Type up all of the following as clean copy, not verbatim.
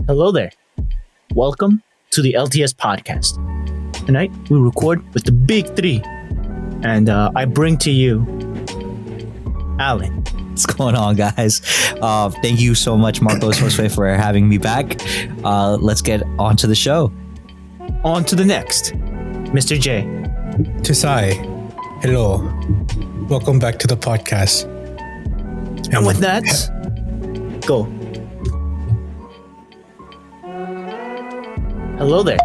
Hello there. Welcome to the LTS podcast. Tonight we record with the big three, and I bring to you Alan. What's going on, guys? Thank you so much, Marcos Josue, for having me back. Let's get on to the show. On to the next, Mr. J. Tisai, hello. Welcome back to the podcast. And with that, go. Hello there.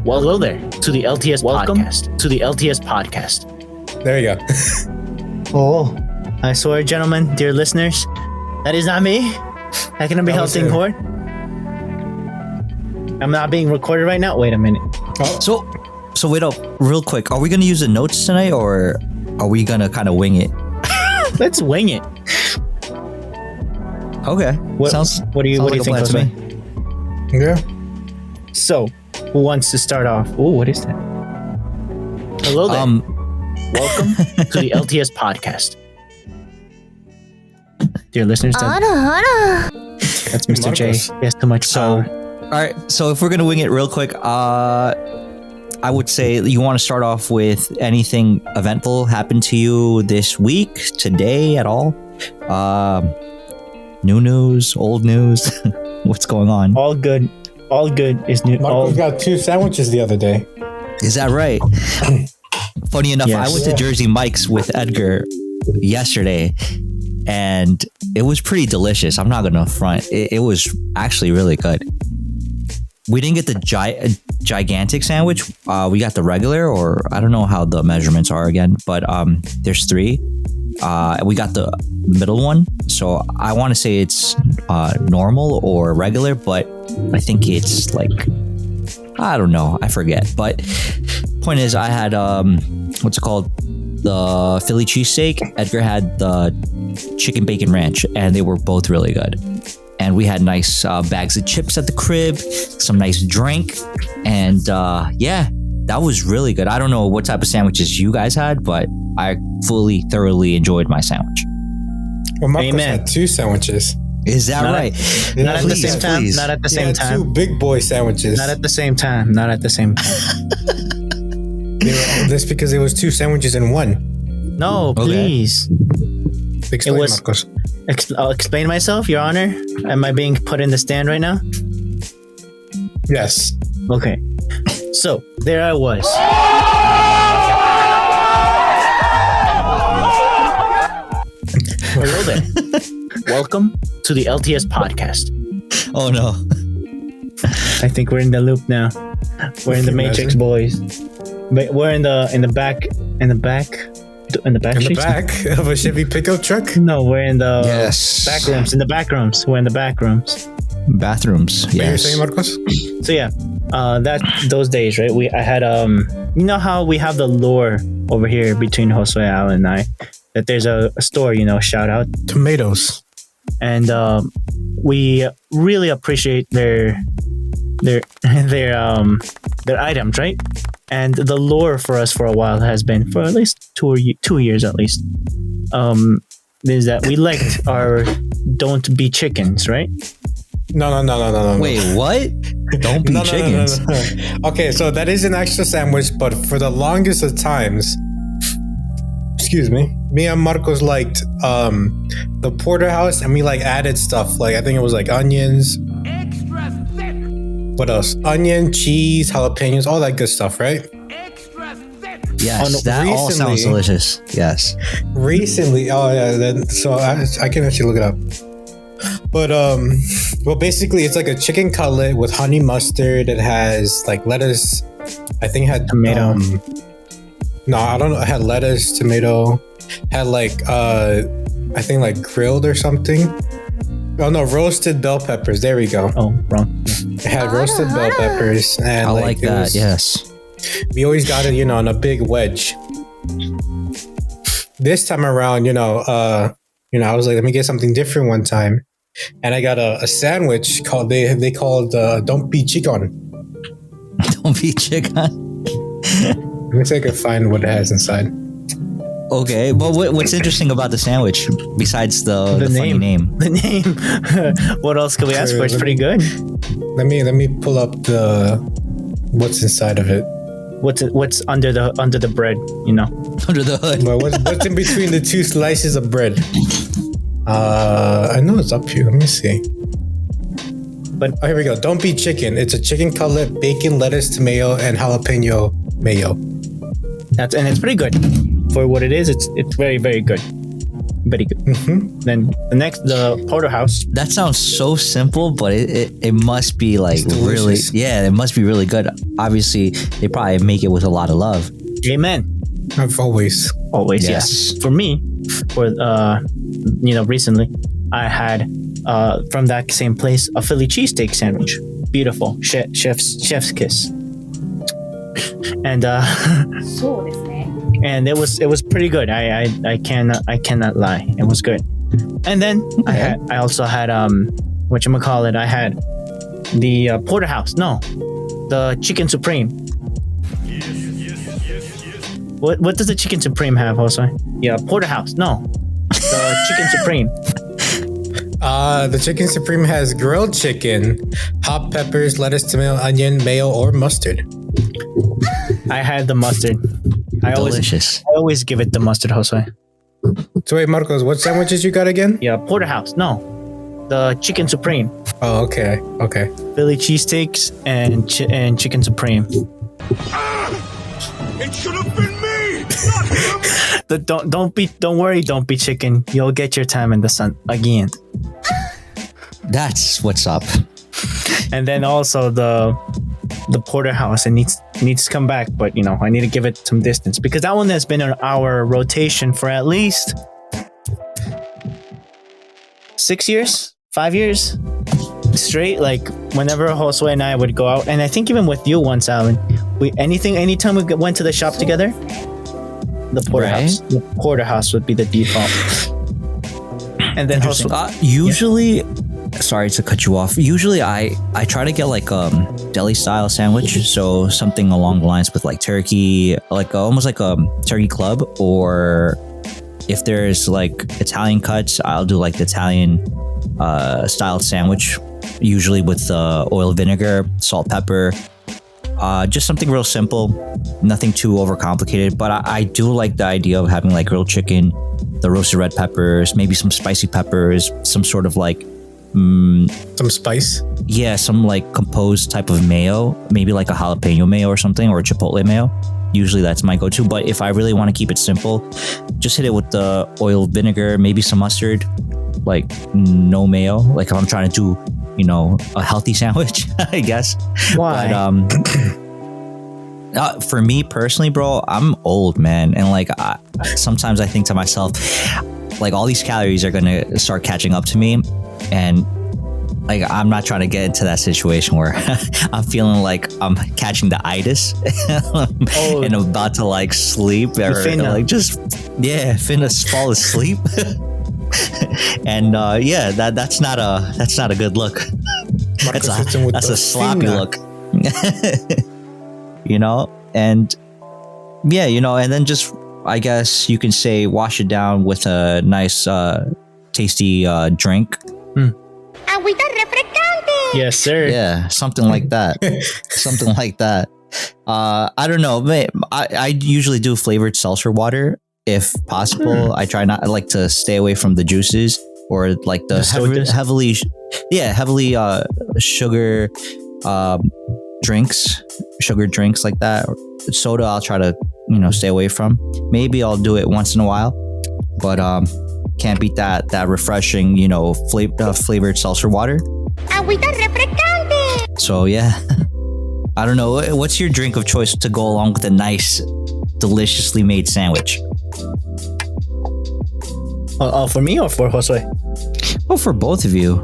Well, hello there to the LTS podcast. To the LTS podcast. There you go. Oh, I swear, gentlemen, dear listeners, that is not me. How can I be held in court? I'm not being recorded right now. Wait a minute. Oh. So wait up, real quick. Are we gonna use the notes tonight, or are we gonna kind of wing it? Let's wing it. Okay. What do you think, to me? Yeah. So, who wants to start off? Oh, what is that? Hello there. Welcome to the LTS podcast. Dear listeners, that's Mr. J. He has too much power. All right. So if we're gonna wing it real quick, I would say you want to start off with anything eventful happened to you this week, today at all? New news, old news. What's going on? All good. All good is new. Marcos got 2 sandwiches the other day. Is that right? Funny enough, Yes. I went to Jersey Mike's with Edgar yesterday, and it was pretty delicious. I'm not gonna front. It was actually really good. We didn't get the gigantic sandwich. We got the regular, or I don't know how the measurements are again, but there's 3. We got the middle one, so I want to say it's normal or regular, but I think it's like, I don't know, I forget. But point is, I had what's it called, the Philly cheesesteak. Edgar had the chicken bacon ranch, and they were both really good. And we had nice bags of chips at the crib, some nice drink, and yeah, that was really good. I don't know what type of sandwiches you guys had, but I thoroughly enjoyed my sandwich. Well, Marcos Amen. had 2 sandwiches. Is that right? Not at the same time. Please. Not at the He same had time. 2 big boy sandwiches. Not at the same time. Not at the same time. That's because it was 2 sandwiches in one. No, Okay. please. Explain, It was- Marcos. I'll explain myself, Your Honor. Am I being put in the stand right now? Yes. Okay. So, there I was. Hello there. Welcome to the LTS podcast. Oh no. I think we're in the loop now. We're in the Matrix, boys. But we're in the back Of a Chevy pickup truck? No, we're in the Yes. back rooms. In the back rooms. We're in the back rooms. Bathrooms. What you're Yes. saying, Marcos? So yeah, those days, right? I had you know how we have the lore over here between Josue, Alan, and I, that there's a store, shout out, Tomatoes. and we really appreciate their items, right? And the lore for us for a while has been, for at least 2 years at least, is that we liked our don't be chickens, right? No. Wait, what? Don't be chickens. No. Okay, so that is an extra sandwich, but for the longest of times, excuse me and Marcos liked the porterhouse, and we added stuff. I think it was onions. Extra thick. What else? Onion, cheese, jalapenos, all that good stuff, right? Extra thick. Yes, that all sounds recently- delicious. Yes. Recently, oh yeah, so I can actually look it up. But well, basically, it's like a chicken cutlet with honey mustard. It has lettuce. I think it had Tomato. No, I don't know. It had lettuce, tomato. Had I think grilled or something. Oh no, roasted bell peppers. There we go. Oh, wrong. It had roasted bell peppers, and I like it that. was- Yes. We always got it, on a big wedge. This time around, I was like, let me get something different one time, and I got a sandwich called they called Don't Be Chicken. Don't be chicken. Let me see if I can find what it has inside. Okay, but what's interesting about the sandwich besides the funny name? The name. What else can we ask for? It's pretty good. Let me pull up the what's inside of it. What's under the bread? You know. Under the hood. Well, what's in between the two slices of bread? I know it's up here. Let me see. But here we go. Don't be chicken. It's a chicken cutlet, bacon, lettuce, tomato, and jalapeno mayo. and it's pretty good for what it is. It's very, very good. Very good. Mm-hmm. Then the porterhouse. That sounds so simple, but it must be like really, yeah, it must be really good. Obviously, they probably make it with a lot of love. Amen. I've always, yes. For me, recently, I had from that same place a Philly cheesesteak sandwich. Beautiful, chef's kiss. And and it was pretty good. I cannot lie. It was good. And then I also had whatchamacallit, I had the porterhouse. No, the chicken supreme. What does the chicken supreme have, Jose? Yeah, porterhouse. No, the chicken supreme. The chicken supreme has grilled chicken, hot peppers, lettuce, tomato, onion, mayo, or mustard. I had the mustard. Delicious. I always give it the mustard, Jose. So wait, Marcos, what sandwiches you got again? Yeah, porterhouse. No, the chicken supreme. Oh, okay. Philly cheesesteaks and chicken supreme. It should have been me, not him. Don't worry, don't be chicken. You'll get your time in the sun again. That's what's up. And then also the porterhouse, it needs to come back, but I need to give it some distance because that one has been on our rotation for at least 6 years, 5 years straight. Like whenever Josue and I would go out, and I think even with you once, Alan, anytime we went to the shop together, the porterhouse would be the default. And then also usually, sorry to cut you off. Usually I try to get like deli style sandwich, so something along the lines with like turkey, like almost like a turkey club, or if there's like Italian cuts, I'll do like the Italian style sandwich, usually with oil, vinegar, salt, pepper. Just something real simple, nothing too overcomplicated. But I do like the idea of having like grilled chicken, the roasted red peppers, maybe some spicy peppers, some sort of like some spice. Yeah, some like composed type of mayo, maybe like a jalapeno mayo or something, or a chipotle mayo. Usually that's my go-to. But if I really want to keep it simple, just hit it with the oil, vinegar, maybe some mustard, like no mayo. Like if I'm trying to do, a healthy sandwich, I guess. Why? But for me personally, bro, I'm old, man, and like sometimes I think to myself, like all these calories are gonna start catching up to me, and like I'm not trying to get into that situation where I'm feeling like I'm catching the itis and I'm about to like sleep or like just finna fall asleep. And that's not a good look. That's a sloppy look. And and then just, I guess you can say, wash it down with a nice tasty drink. Agüita refrescante. Yes, sir. Yeah, something like that. Something like that. I don't know. I usually do flavored seltzer water if possible. I try not. I like to stay away from the juices or like the heavily sugar drinks, like that. Soda, I'll try to stay away from. Maybe I'll do it once in a while, but can't beat that refreshing flavored seltzer water. Agüita refrescante. So yeah. I don't know. What's your drink of choice to go along with a nice, deliciously made sandwich? For me or for Josue? Well, for both of you.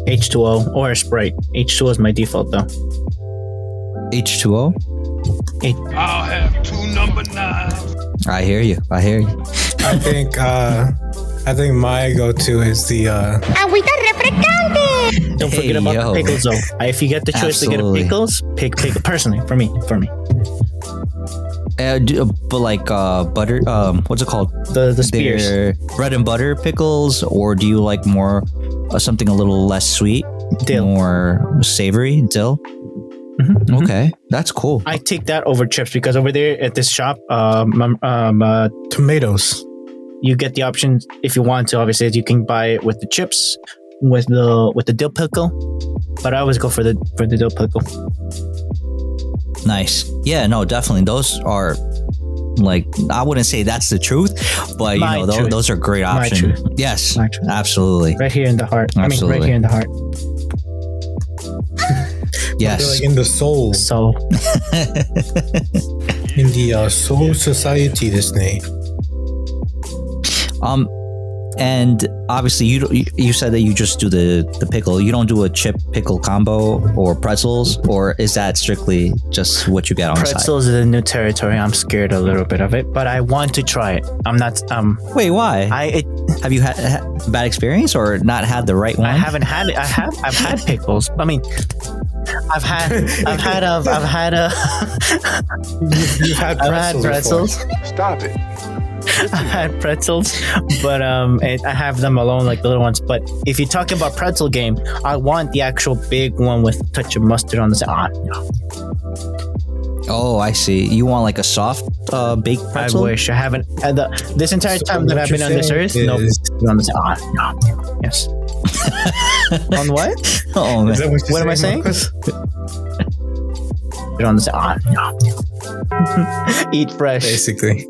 H2O or a Sprite. H2O is my default though. H2O? I'll have 2 number 9s. I hear you. I think my go-to is the Agüita refrescante. Don't forget about the pickles though. If you get the choice to get a pickles, pick personally for me. But like butter, what's it called? The spears. They're bread and butter pickles, or do you like more something a little less sweet, Dill. more savory, dill? Mhm. Okay, that's cool. I take that over chips because over there at this shop, Tomatoes. you get the option if you want to. Obviously, you can buy it with the chips, with the dill pickle. But I always go for the dill pickle. Nice. Yeah, no, definitely. Those are like, I wouldn't say that's the truth, but you My know, truth. those are great My options. truth. Yes, My truth. absolutely. Right here in the heart. I mean, Absolutely. right here in the heart. They're Yes. like in the soul, So in the soul society this day. And obviously you said that you just do the pickle. You don't do a chip pickle combo or pretzels, or is that strictly just what you get on the side? pretzels is a new territory. I'm scared a little bit of it, but I want to try it. I'm not. Wait, why? I Have you had bad experience or not had the right one? haven't had it. I've had pickles. I mean, I've had You've had pretzels. Stop it. I had pretzels, but I have them alone, like the little ones. But if you're talking about pretzel game, I want the actual big one with a touch of mustard on the side. No, Oh, I see. You want like a soft baked I pretzel? wish I haven't. This entire So time that what I've been you're on this saying earth, no is- on the side. No. Yes. On what? Oh man. Is that what you're What am I saying? Marcos? Put it on the side. No. Eat fresh. Basically.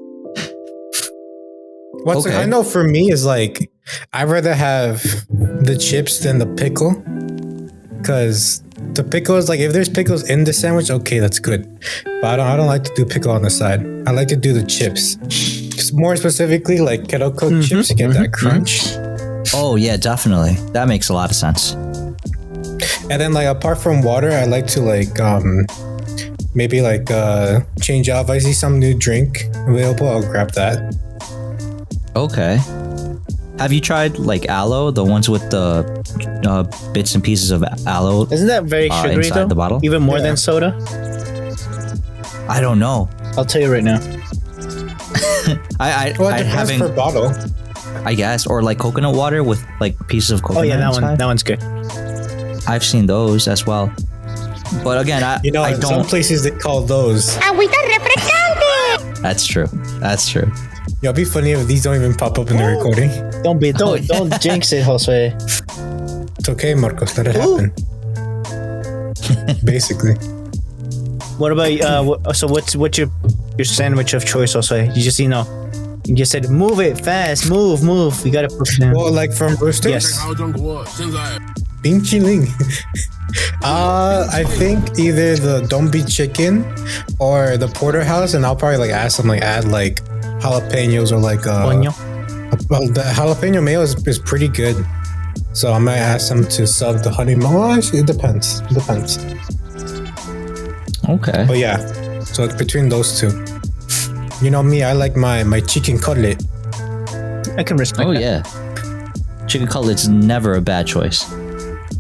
What's Okay. I know for me is like I'd rather have the chips than the pickle, because the pickle is like, if there's pickles in the sandwich, okay, that's good. But I don't like to do pickle on the side. I like to do the chips. More specifically, like kettle cooked chips to get that crunch. Oh yeah, definitely. That makes a lot of sense. And then like apart from water, I like to like maybe like change out. If I see some new drink available, I'll grab that. Okay. Have you tried like aloe, the ones with the bits and pieces of aloe? Isn't that very sugary inside though? the bottle? Even more Yeah. than soda? I don't know. I'll tell you right now. I Well, it depends haven't, per bottle. I guess, or like coconut water with like pieces of Oh coconut. yeah, that one. inside. That one's good. I've seen those as well. But again, I In some don't. places they call those. Agüita refrescante. That's true. That's true. It'd be funny if these don't even pop up in the recording. Don't jinx it, Jose. It's okay, Marcos. Let it happen. Basically. What about so what's your sandwich of choice, Jose? You just you just said move it fast, move. You gotta push it down. Well, like from Roosters? Yes. Bing Chiling. I think either the Don't Be Chicken or the porterhouse, and I'll probably like ask them like add like jalapenos or like Coño. well, the jalapeno mayo is pretty good. So I might ask them to sub the honey mayo. Well, actually, it depends. Okay. But yeah, so it's between those two. You know me, I like my chicken cutlet. I can respect Oh that. yeah. Chicken cutlet's never a bad choice.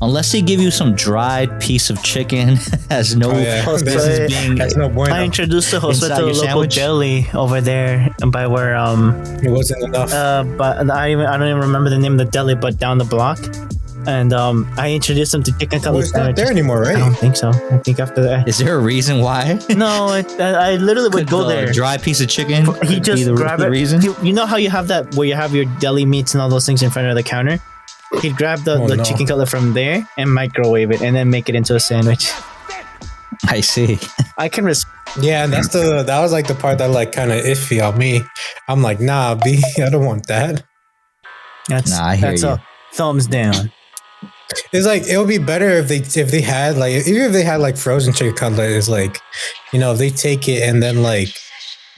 Unless they give you some dried piece of chicken has no business being That's no bueno. I introduced the Jose Inside to the your local sandwich? deli over there by where It wasn't enough. but I don't even remember the name of the deli, but down the block. And I introduced him to chicken Well, cutlet it's not there sandwiches. anymore, I right? don't think so. I think after that. Is there a reason why? No, I literally would Could go the there. dry piece of chicken He be just the grab it. reason? You know how you have that where you have your deli meats and all those things in front of the counter? He'd grab the Oh, no. chicken cutlet from there and microwave it and then make it into a sandwich. I see. I can Yeah, and that was like the part that like kind of iffy on me. I'm like, nah, B, I don't want that. That's Nah, I hear that's you. a thumbs down. It's like it would be better if they had like, even if they had like frozen chicken cutlet, is like, you know, if they take it and then like,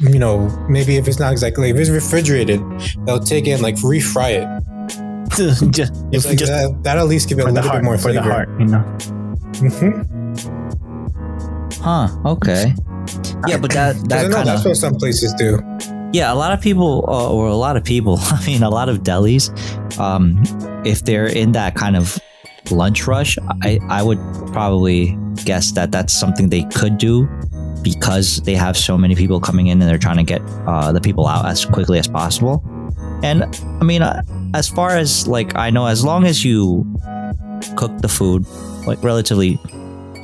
you know, maybe if it's not exactly, if it's refrigerated, they'll take it and like refry it. just It's like just that at least give it a for the little heart, bit more for flavor. the heart, you know. Huh. Okay. Yeah, but that I know kind that's of what some places do. yeah. A lot of people, or a lot of people. I mean, a lot of delis. If they're in that kind of lunch rush, I would probably guess that that's something they could do because they have so many people coming in and they're trying to get the people out as quickly as possible. And I mean, as far as like I know, as long as you cook the food like relatively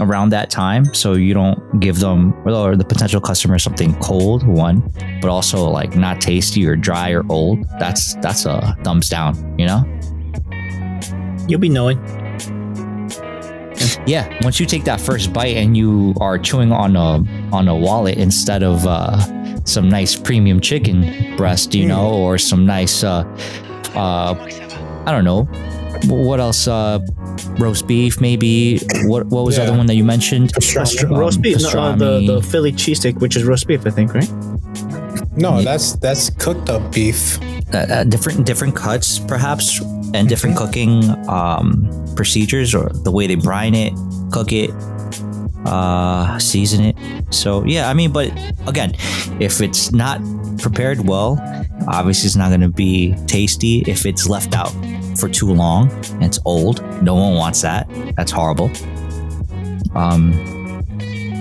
around that time, so you don't give them or the potential customer something cold, one, but also like not tasty or dry or old, that's a thumbs down, you know. You'll be knowing. Yeah, once you take that first bite and you are chewing on a wallet instead of some nice premium chicken breast, you know, or some nice I don't know, what else, roast beef maybe. What was the other one that you mentioned? Roast beef, pastrami. the Philly cheesesteak, which is roast beef, I think, right? No, that's cooked up beef. Different cuts perhaps, and different cooking procedures, or the way they brine it, cook it, season it. So yeah, I mean, but again, if it's not prepared well, obviously it's not going to be tasty. If it's left out for too long and it's old, no one wants that. That's horrible.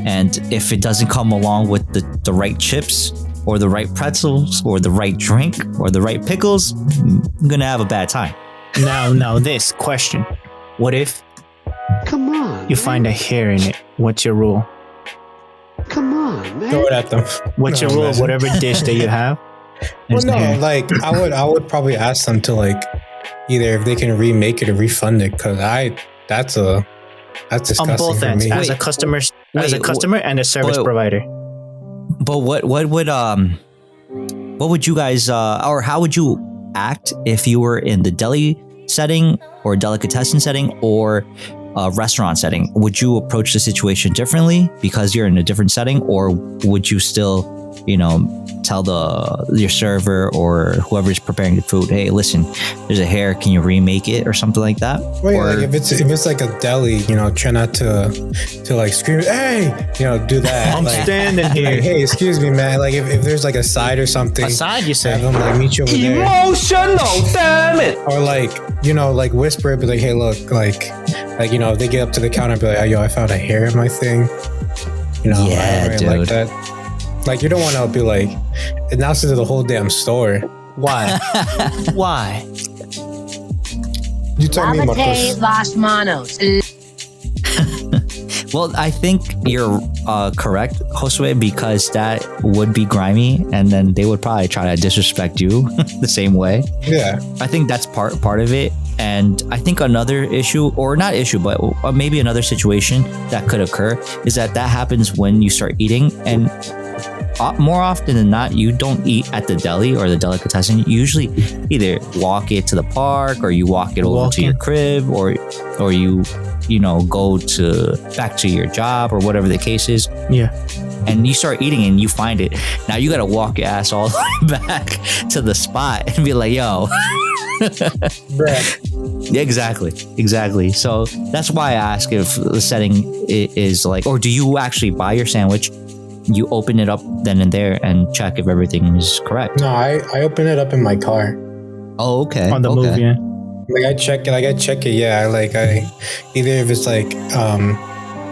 And if it doesn't come along with the right chips or the right pretzels or the right drink or the right pickles, I'm gonna have a bad time. Now this question: what if Come on. you find a hair in it? What's your rule? Come on, man. Throw it at them. What's your No, rule? imagine. Whatever dish that you have. Well, there's no, hair. like I would probably ask them to like either if they can remake it or refund it, because that's disgusting On both for ends, me. as a Wait, customer, wait, and a service but- provider. But what would you guys or how would you act if you were in the deli setting or delicatessen setting or a restaurant setting? Would you approach the situation differently because you're in a different setting, or would you still, you know, tell your server or whoever's preparing the food, hey, listen, there's a hair, can you remake it or something like that? Well, yeah, Or- like if it's like a deli, you know, try not to like scream, hey, you know, do that. I'm like, standing here. like, hey, excuse me, man. Like if there's like a side or something, Aside, you have say. them like meet you over there, Emotional, damn it! or like, you know, like whisper it, be like, hey, look, like you know, if they get up to the counter, be like, yo, I found a hair in my thing. You know, Yeah, I really dude. like that. Like you don't want to be like announcing to the whole damn store. Why? Why? You tell me, Lávate Marcos. las manos. Well, I think you're correct, Josue, because that would be grimy, and then they would probably try to disrespect you the same way. Yeah. I think that's part of it. And I think another issue, or not issue, but maybe another situation that could occur is that happens when you start eating. And more often than not, you don't eat at the deli or the delicatessen. You usually either walk it to the park, or you walk it over to your crib, or you know, go back to your job, or whatever the case is. Yeah. And you start eating and you find it. Now you got to walk your ass all the way back to the spot and be like, yo. Bruh. Yeah, exactly. So that's why I ask if the setting is like, or do you actually buy your sandwich, you open it up then and there and check if everything is correct? No, I open it up in my car. Oh, okay. On the okay. move, yeah. Like I check it. Yeah, I either if it's like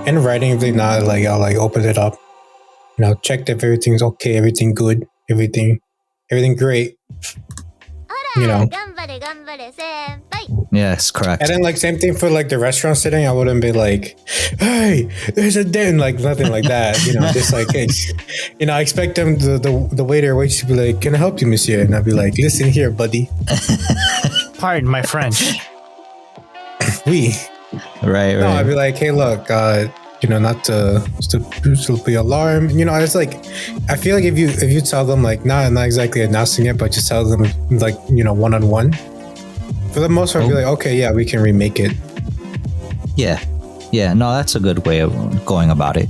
in writing, if they not, like I'll like open it up, you know, check if everything's okay, everything good, everything great, you know. 頑張れ頑張れ先輩 Yes, correct. And then like same thing for like the restaurant setting, I wouldn't be like, hey, there's a den, like nothing like that, you know. Just like, hey, you know, I expect them the waiter or waitress to be like, can I help you, monsieur? And I'd be like, listen here, buddy, Pardon my French. we. Right. No, I'd be like, hey, look, you know, not to be alarmed. You know, it's like, I feel like if you tell them like, not exactly announcing it, but just tell them like, you know, one-on-one. For the most part, I'd be like, okay, yeah, we can remake it. Yeah. No, that's a good way of going about it.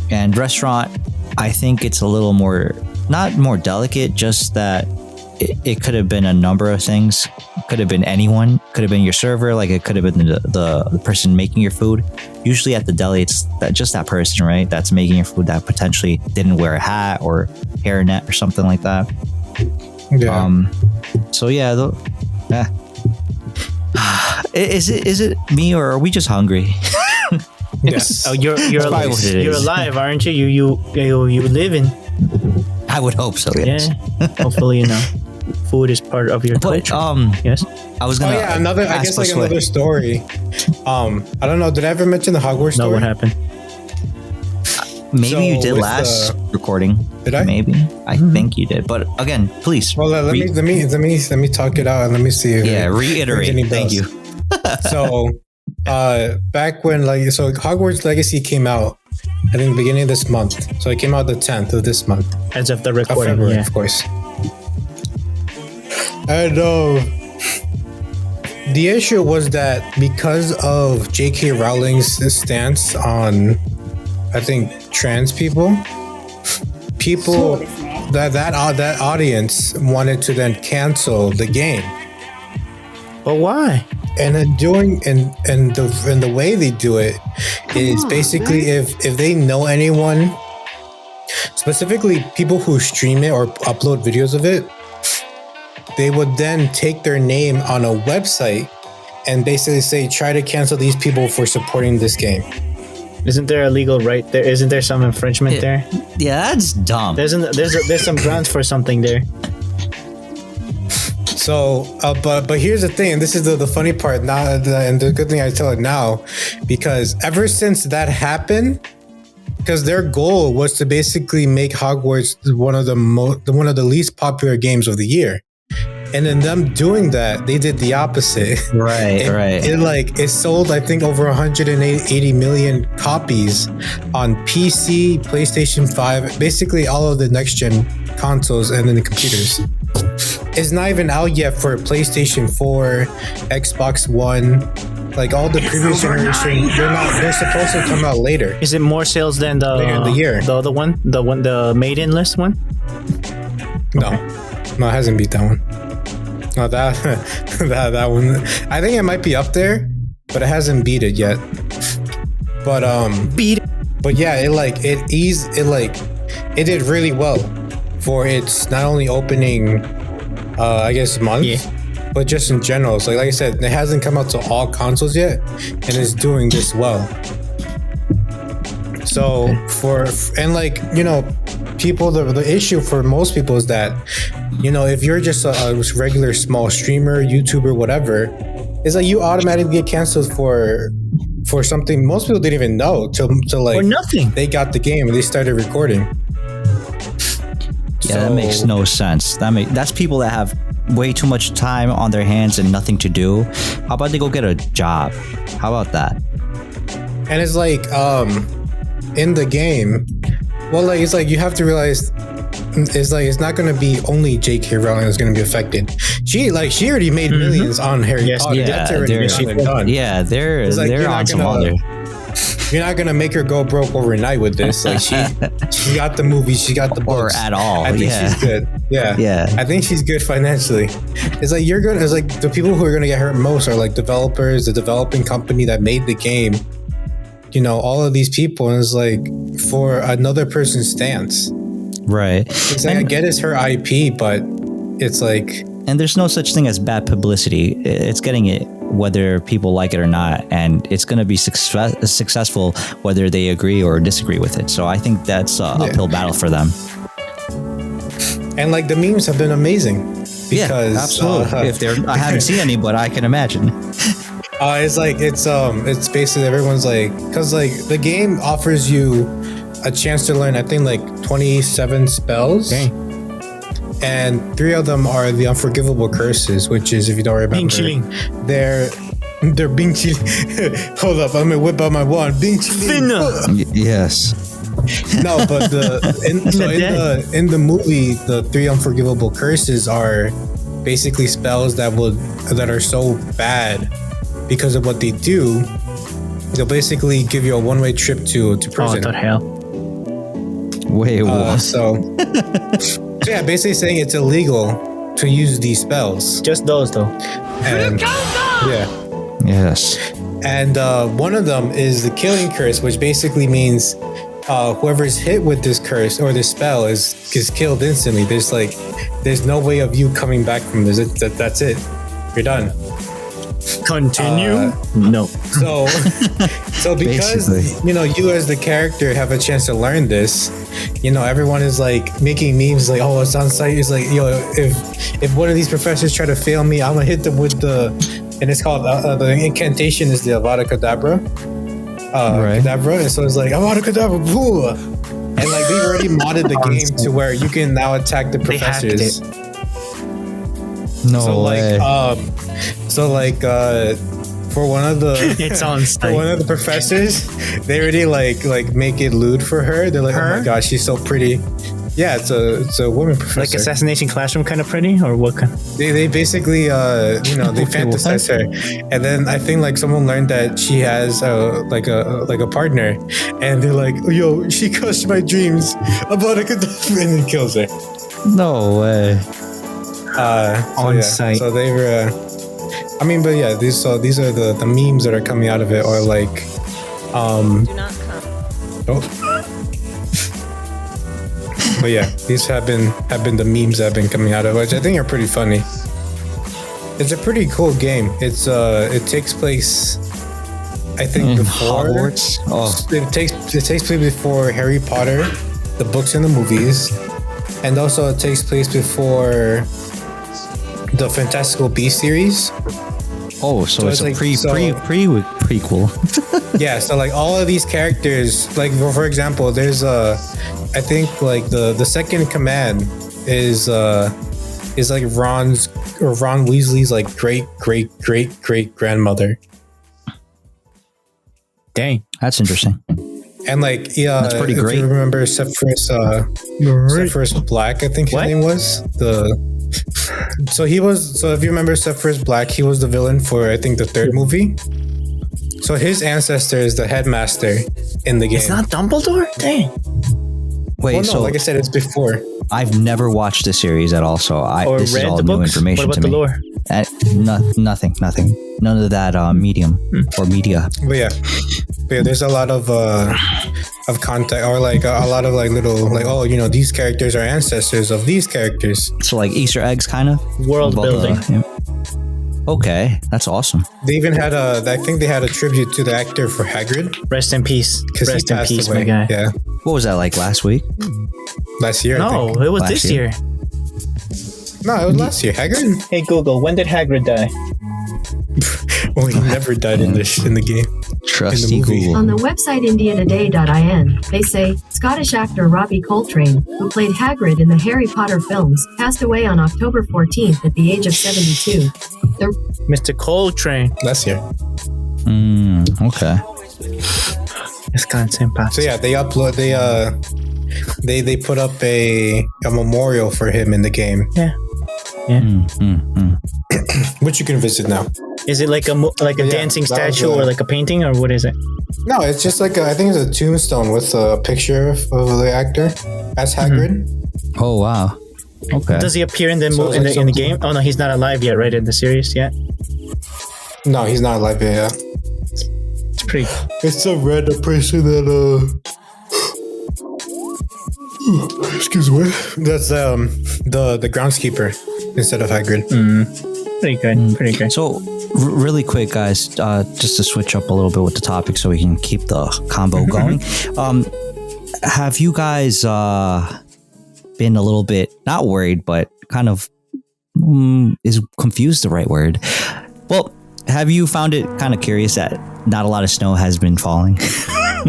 And restaurant, I think it's a little more, not more delicate, just that it could have been a number of things. It could have been anyone. Could have been your server. Like it could have been the person making your food. Usually at the deli, it's just that person, right? That's making your food that potentially didn't wear a hat or hairnet or something like that. Yeah. So yeah. Is it me, or are we just hungry? Yes. Oh, you're probably what it you're is. alive, aren't you? You live in. I would hope so. Yeah. Yes. Hopefully, food is part of your But culture. Yes. I was Oh gonna. yeah, I ask guess like Josué. another story. I don't know. Did I ever mention the Hogwarts No, story? what happened? Maybe So you did with last recording. Did I? Maybe. I think you did. But again, please. Well, let me talk it out and let me see. If Yeah, it reiterate. rings any Thank bells. you. So, back when Hogwarts Legacy came out, I think beginning of this month. So it came out the 10th of this month, As of the of recording, February, yeah. of course. And the issue was that because of J.K. Rowling's stance on, I think, trans people, that audience wanted to then cancel the game. But why? And then the way they do it is basically if they know anyone, specifically people who stream it or upload videos of it, they would then take their name on a website and basically say, try to cancel these people for supporting this game. Isn't there a legal right there? Isn't there some infringement there? Yeah, that's dumb. There's some grounds for something there. So, but here's the thing, and this is the funny part now, and the good thing I tell it now, because ever since that happened, because their goal was to basically make Hogwarts one of the least popular games of the year, and in them doing that, they did the opposite. Right, right. It sold, I think, over 180 million copies on PC, PlayStation 5, basically all of the next gen consoles and then the computers. It's not even out yet for PlayStation 4, Xbox One, like all the previous generation. They're supposed to come out later. Is it more sales than the Later in the year. the other one, the maiden list one? No, it hasn't beat that one. No, that one. I think it might be up there, but it hasn't beat it yet. But Beat it. But yeah, it did really well for its not only opening, I guess month, but just in general. So like I said, it hasn't come out to all consoles yet, and it's doing this well. So people, the issue for most people is that, if you're just a regular small streamer, YouTuber, whatever, it's like you automatically get canceled for something most people didn't even know till like Or nothing. they got the game and they started recording. Yeah, that makes no sense. That's people that have way too much time on their hands and nothing to do. How about they go get a job? How about that? And it's like in the game, well, like it's like you have to realize it's not going to be only J.K. Rowling that's going to be affected. She already made millions on Harry Yes, Potter. yeah, That's already done. Yeah, they're It's like, they're you're on not some gonna- other. You're not gonna make her go broke overnight with this. Like she got the movie, she got the Or books. at all, I think yeah. she's good. Yeah, Yeah. I think she's good financially. It's like it's like the people who are gonna get hurt most are like developers, the developing company that made the game. All of these people, and it's like for another person's stance. Right. It's like I get it's her IP, but it's like And there's no such thing as bad publicity. It's getting it whether people like it or not, and it's going to be successful whether they agree or disagree with it. So I think that's an uphill battle for them. and like the memes have been amazing. Because absolutely. If they're, I haven't seen any, but I can imagine. It's basically everyone's like, because like the game offers you a chance to learn, I think like 27 spells. Dang. And 3 of them are the unforgivable curses, which is, if you don't remember, Bing chilling. they're Bing chilling. Hold up, I'm gonna whip out my wand. Bing chilling. Yes. No, but in the movie, the 3 unforgivable curses are basically spells that are so bad because of what they do. They'll basically give you a one-way trip to Oh, prison. the hell. Wait, what? So yeah, basically saying it's illegal to use these spells. Just those though. And, yeah. Yes. And one of them is the killing curse, which basically means whoever's hit with this curse or this spell is killed instantly. There's no way of you coming back from this. That's it. You're done. Continue. No. So, so because Basically. you as the character have a chance to learn this, everyone is like making memes like, oh, it's on site. It's like, if one of these professors try to fail me, I'm gonna hit them with and it's called the incantation is the Avada Kedavra. Right. Kedavra, and so it's like Avada Kedavra, boo! And like they've already modded the game to where you can now attack the They hacked professors. No So way. for one of the It's on for site. one of the professors, they already like make it lewd for her. They're like, oh Her? my gosh, she's so pretty. Yeah, it's a woman professor. Like Assassination Classroom kind of pretty, or what kind? They basically they fantasize her, and then I think like someone learned that she has like a partner, and they're like, yo, she crushed my dreams about a Gaddafi, and then kills her. No way. On site. So they were. But yeah, these are the memes that are coming out of it, or like, Do not come. oh. But yeah, these have been the memes that have been coming out of it, which I think are pretty funny. It's a pretty cool game. It's it takes place, I think, In before Hogwarts? Oh. it takes place before Harry Potter, the books and the movies, and also it takes place before the Fantastical Beasts series. Oh, so it's it's a like- prequel. Yeah, so like all of these characters, like for example, there's I think like the second command is like Ron Weasley's like great grandmother. Dang. That's interesting. And like That's pretty if great. you remember Severus Black, I think his What? name was so if you remember Severus Black, he was the villain for I think the third movie. So his ancestor is the headmaster in the game. It's not Dumbledore? Dang. Wait, Well, no, so like I said, it's before. I've never watched the series at all, so Or this is read all the new books? information What to about me. the lore? Nothing. None of that medium or media. But yeah, there's a lot of contact, or like a lot of like little like, oh, these characters are ancestors of these characters. So like Easter eggs, kind of World building. Okay, that's awesome. They even had I think they had a tribute to the actor for Hagrid Rest in peace. because he Rest in passed peace, away. my guy. Yeah, What was that like last week? last year. I No, think. it was Last this year. year. No, it was last year. Hagrid. Hey Google, when did Hagrid die? Well, he never died in the game. Trusty movie. Google. On the website indiatoday.in, they say Scottish actor Robbie Coltrane, who played Hagrid in the Harry Potter films, passed away on October 14th at the age of 72. Mr. Coltrane. Last year. Okay. Wisconsin Pops. So yeah, they put up a memorial for him in the game, Yeah. which you can visit now. Is it like a Yeah, dancing that was, statue or like a painting, or what is it? No, it's just like I think it's a tombstone with a picture of the actor as Hagrid. Oh wow. Okay. Does he appear in the So it's like in the something- game? Oh no, he's not alive yet, right? In the series yet. No, he's not alive yet. Yeah. It's pretty. It's a random person that excuse me. That's the groundskeeper instead of Hagrid. Pretty good. Pretty good. So, really quick, guys, just to switch up a little bit with the topic so we can keep the combo going. Have you guys been a little bit, not worried, but kind of, is confused the right word? Well, have you found it kind of curious that not a lot of snow has been falling?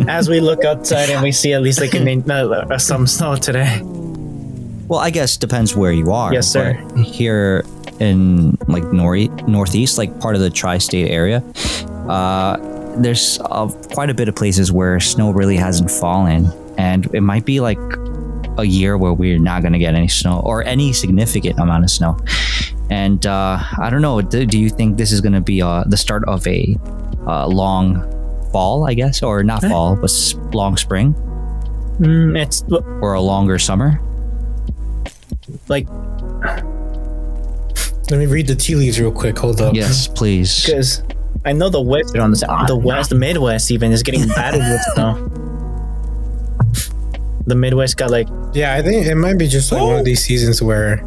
As we look outside and we see at least like some snow today. Well, I guess depends where you are. Yes, sir. But here in like northeast, like part of the tri-state area, there's quite a bit of places where snow really hasn't fallen, and it might be like a year where we're not going to get any snow or any significant amount of snow. And I don't know. Do you think this is going to be the start of a long fall, I guess, or not fall, but long spring, It's or a longer summer? like Let me read the tea leaves real quick. Hold up. Yes, please. because I know the west, the Midwest even is getting battered with snow. The Midwest got like Yeah, I think it might be just like one of these seasons where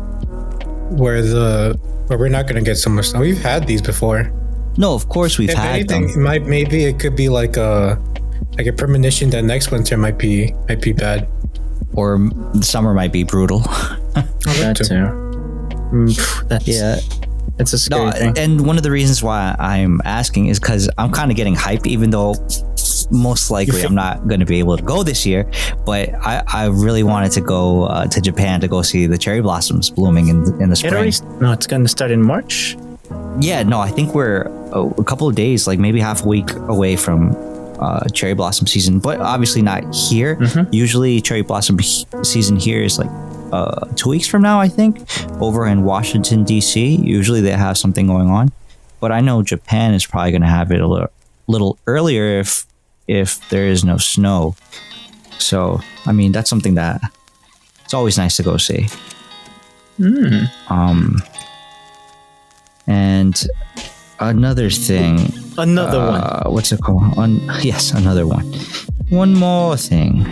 we're not gonna get so much snow. We've had these before. No, of course we've If had anything, them. maybe it could be like a premonition that next winter might be bad. Or the summer might be brutal. That too. That's Yeah. It's a scary No, thing. and one of the reasons why I'm asking is because I'm kind of getting hyped, even though most likely I'm not going to be able to go this year. But I really wanted to go to Japan to go see the cherry blossoms blooming in the It spring. already, no, it's going to start in March. Yeah, no, I think we're a couple of days, like maybe half a week away from cherry blossom season, but obviously not here. Usually cherry blossom season here is like 2 weeks from now, I think, over in Washington, D.C. Usually they have something going on, but I know Japan is probably going to have it a little earlier if there is no snow. So, I mean, that's something that it's always nice to go see. And another thing, Another one. what's it called? Yes, another one. One more thing.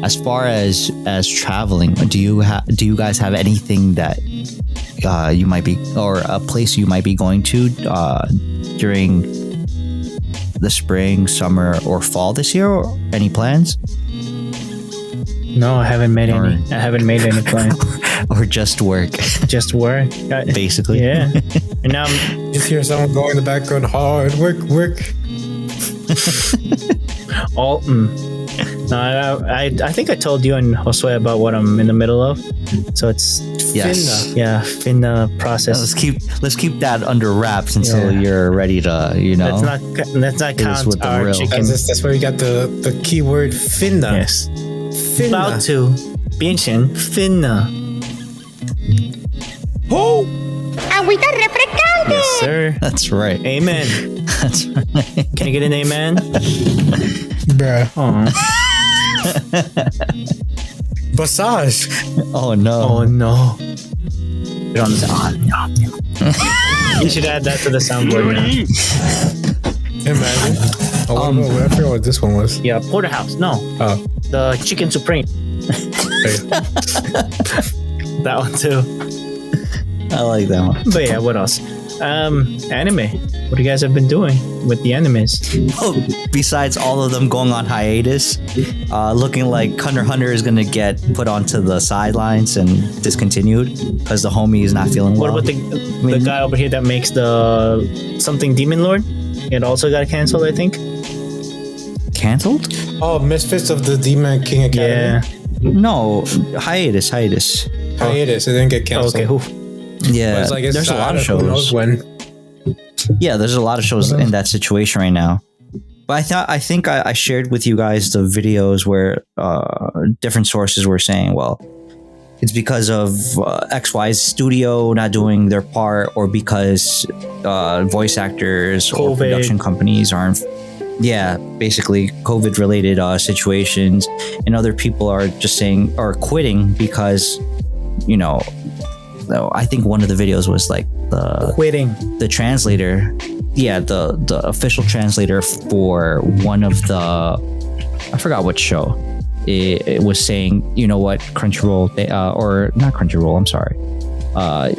As far as traveling, do you guys have anything that you might be, or a place you might be going to during the spring, summer, or fall this year? Or any plans? No, I haven't made Or- any. I haven't made any plan. Or just work, Just work. basically? Yeah. And now I'm Just hear someone go in the background, hard work. all. No, I think I told you and Josue about what I'm in the middle of. So it's Yes. finna process. Let's keep that under wraps until Yeah. you're ready to, Let's not Hit us count with the our real. chicken. That's where we got the keyword finna. Yes. Finna. About to. Piensen. Finna. Oh! Yes, sir. That's right. Amen. That's right. Can I get an amen? Bruh. Oh. Massage. Oh no. Oh no. Put on the You should add that to the soundboard now. Imagine. I forgot what this one was. Yeah, porterhouse. No, Oh. the chicken supreme. That one too. I like that one. But yeah, what else? Anime. What do you guys have been doing with the animes? Oh, besides all of them going on hiatus, looking like Hunter x Hunter is gonna get put onto the sidelines and discontinued because the homie is not feeling What well. about the guy over here that makes the something Demon Lord? It also got canceled, I think. Canceled? Oh, Misfits of the Demon King Yeah. Academy. No, hiatus. Hiatus. It didn't get canceled. Okay. Who? Yeah, But it's like, it's there's a lot of sad, who knows shows. when. Yeah, there's a lot of shows in that situation right now. But I think I shared with you guys the videos where different sources were saying, well, it's because of XY's studio not doing their part, or because voice actors or COVID. production companies aren't. Yeah, basically COVID related situations, and other people are just saying or quitting because, I think one of the videos was like Quitting. the translator, the official translator for one of the, I forgot what show, it was saying, you know what, Crunchyroll, or not Crunchyroll, I'm sorry,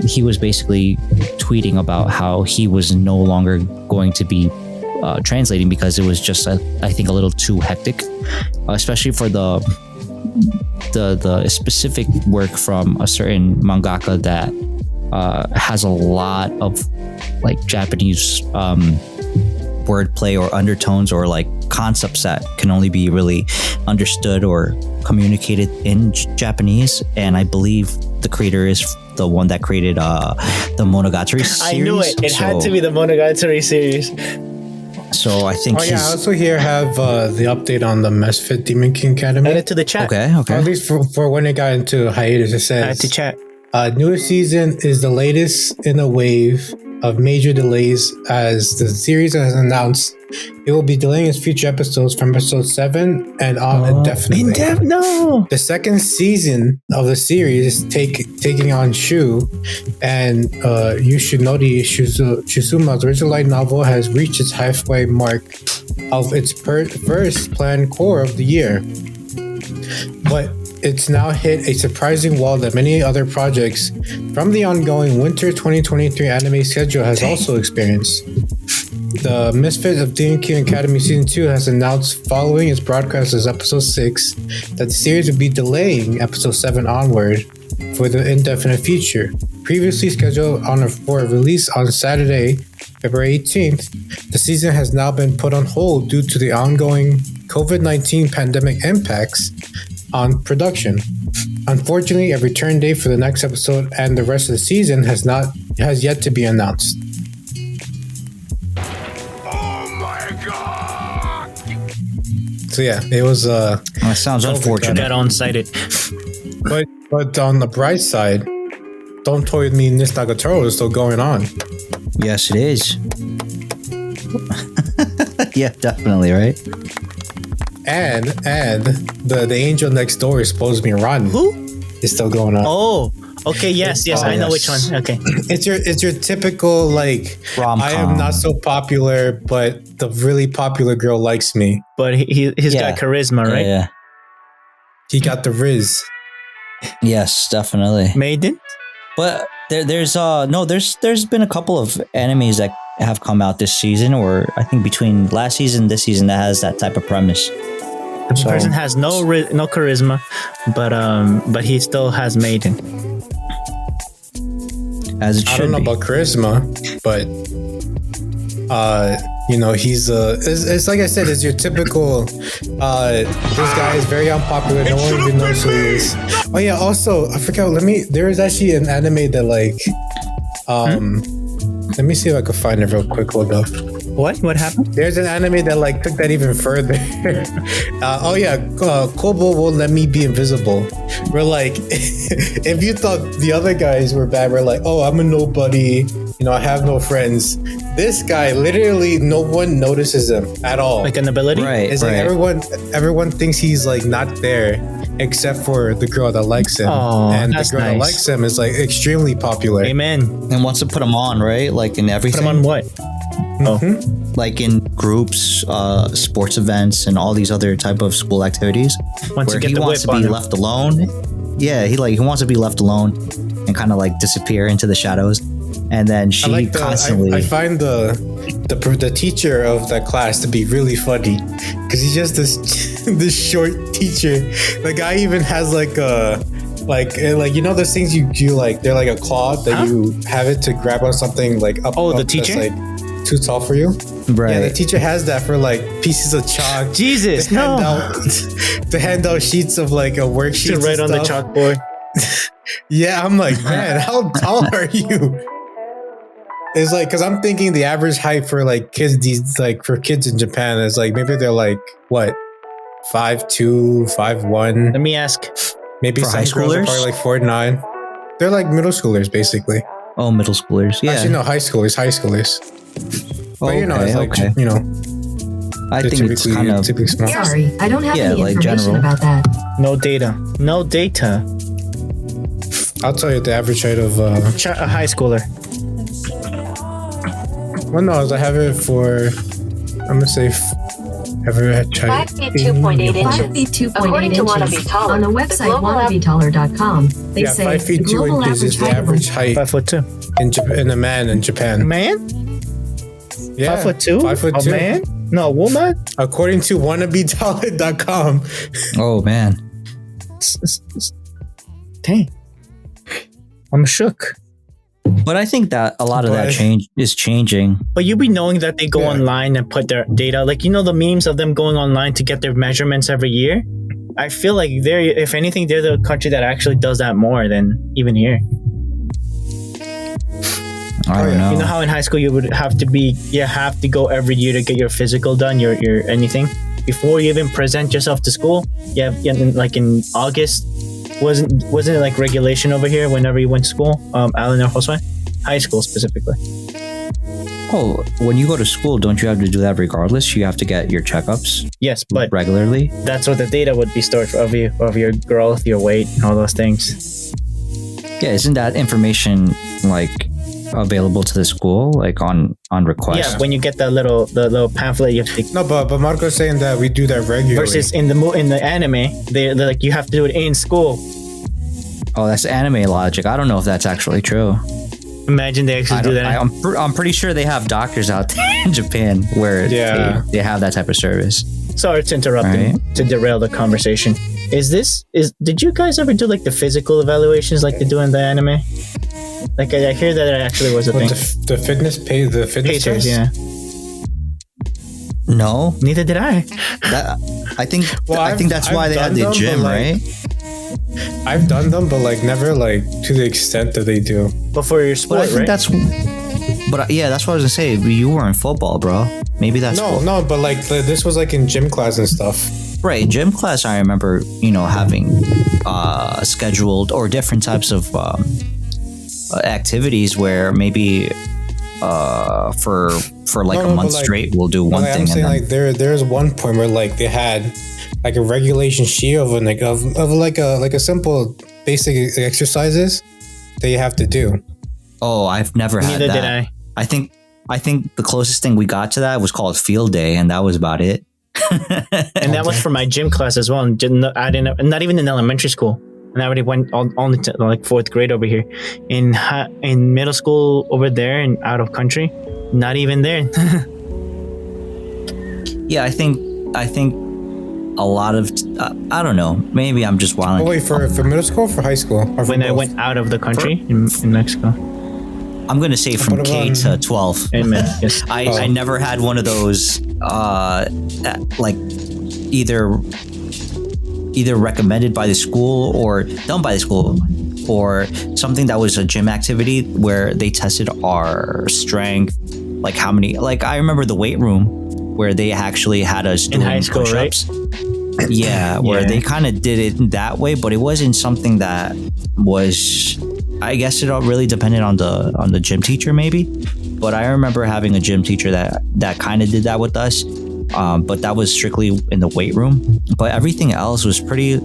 he was basically tweeting about how he was no longer going to be translating because it was just I think a little too hectic, especially for the specific work from a certain mangaka that has a lot of like Japanese wordplay or undertones or like concepts that can only be really understood or communicated in Japanese. And I believe the creator is the one that created the Monogatari series. I knew it. It had to be the Monogatari series. So I think Oh yeah, I also here have the update on the Misfit Demon King Academy. Add it to the chat. okay. Or at least for when it got into hiatus, it Add says to chat. newest season is the latest in a wave of major delays, as the series has announced it will be delaying its future episodes from episode 7 and on indefinitely. No. The second season of the series is taking on Shu, and Yushinori Shizuma's original light novel has reached its halfway mark of its first planned core of the year. But it's now hit a surprising wall that many other projects from the ongoing Winter 2023 anime schedule has also experienced. The Misfit of DMQ Academy Season 2 has announced following its broadcast as Episode 6 that the series would be delaying Episode 7 onward for the indefinite future. Previously scheduled for release on Saturday, February 18th, the season has now been put on hold due to the ongoing COVID-19 pandemic impacts on production. Unfortunately, a return date for the next episode and the rest of the season has yet to be announced. So yeah, it was That sounds unfortunate. Got on sighted. but on the bright side, Don't Toy With Me Nis Nagatoro is still going on. Yes, it is. Yeah, definitely, right? And the angel next door is supposed to be Ron. Who? Is still going on. Oh, okay. Yes, I know which one. Okay. It's your typical like Rom-com. I am not so popular, but the really popular girl likes me. But he's Yeah. got charisma, right? Yeah. He got the Riz. Yes, definitely. Maiden? But there's been a couple of animes that have come out this season, or I think between last season and this season, that has that type of premise. The So- person has no charisma, but he still has Maiden. As it I should don't know be. about charisma, but he's it's like I said, it's your typical this guy is very unpopular, no one even knows who he is. Oh yeah, also I forgot, there is actually an anime that like let me see if I can find it real quick. Hold up. What happened? There's an anime that like took that even further. Kobo Won't Let Me Be Invisible. We're like, if you thought the other guys were bad, we're like, oh, I'm a nobody. I have no friends. This guy, literally, no one notices him at all. Like an ability? Right. It's like everyone thinks he's like not there, except for the girl that likes him. Oh, and the that's girl that nice. likes him is like extremely popular. Amen. And wants to put them on, right? Like in Put everything. him on what? Oh, Like in groups, sports events, and all these other type of school activities. once where you get he the wants whip to on be him. left alone. Yeah, he wants to be left alone and kind of like disappear into the shadows. And then she constantly. I find the teacher of that class to be really funny because he's just this short teacher. The guy even has like those things you like, they're like a claw that you have it to grab on something like up. Oh, the up teacher? that's like too tall for you. Right. Yeah, the teacher has that for like pieces of chalk. Jesus, to no. to hand out sheets of like a worksheet To write on the chalkboard. Yeah, I'm like, man, how tall are you? It's like, because I'm thinking the average height for like kids, for kids in Japan is like, maybe they're like, what, 5'2", 5'1". Let me ask. Maybe For some high girls are schoolers? probably like 4'9". They're like middle schoolers, basically. Oh, middle schoolers. Yeah. Actually, no, high schoolers. But it's like, okay. I they're think it's kind of. typically small. Sorry, I don't have Yeah, any like information general. about that. No data. I'll tell you the average height of, A high schooler. well, no, I have it for, I'm going to say, average height. 5 feet 2.8 5 inches. feet 2.8 According to Wanna inches. Be Taller, On the the website global wannabetaller.com, they Yeah, say 5 the feet 2 global inches is the height of average height 5'2". in a man in Japan. Man? Yeah, 5'2"? 5'2". A man? No, a woman? According to wannabetaller.com. Oh man. Dang. I'm shook. But I think that a lot of that But- change is changing. But you be knowing that they go Yeah. online and put their data, like the memes of them going online to get their measurements every year. I feel like if anything, they're the country that actually does that more than even here. I don't know. You know how in high school you would have to go every year to get your physical done, your anything before you even present yourself to school. Yeah, like in August, wasn't it like regulation over here whenever you went to school? Alan or Josue? High school specifically. Oh, when you go to school, don't you have to do that regardless? You have to get your checkups Yes, but regularly. that's what the data would be stored of you, of your growth, your weight, and all those things. Yeah, isn't that information like available to the school, like on request. Yeah, when you get the little pamphlet, you have to. No, but Marco's saying that we do that regularly. Versus in the anime, they're like you have to do it in school. Oh, that's anime logic. I don't know if that's actually true. Imagine they actually do that. I'm pretty sure they have doctors out there in Japan where they have that type of service. Sorry to interrupt to derail the conversation. Did you guys ever do like the physical evaluations like they do in the anime? Like I hear that it actually was a thing. The fitness Pacers, test? yeah. No, Neither did I. I think that's why they had the gym, right? I've done them, but like never like to the extent that they do. But for your sport, But I think right? that's what I was gonna say. You were in football, bro. Maybe that's No, but like this was like in gym class and stuff. right. Gym class, I remember, having scheduled or different types of activities where maybe for like a month straight we'll do one thing. I'm saying like there's one point where like they had like a regulation sheet of a simple basic exercises that you have to do. Oh, I've never had Neither that. did I. I think the closest thing we got to that was called field day, and that was about it. And that was for my gym class as well. And I didn't, not even in elementary school. And I already went only to like fourth grade over here. In middle school over there and out of country, not even there. Yeah, I think a lot of I don't know. Maybe I'm just wilding. Oh wait, for middle school or for high school? Or for When I both? went out of the country in Mexico. I'm gonna say from What K about- to 12. Amen. Yes. I never had one of those like either recommended by the school or done by the school or something that was a gym activity where they tested our strength, like how many, like I remember the weight room where they actually had us doing high school, push-ups. Yeah, where they kind of did it that way, but it wasn't something that was, I guess it all really depended on the gym teacher maybe. But I remember having a gym teacher that kind of did that with us. But that was strictly in the weight room. But everything else was pretty,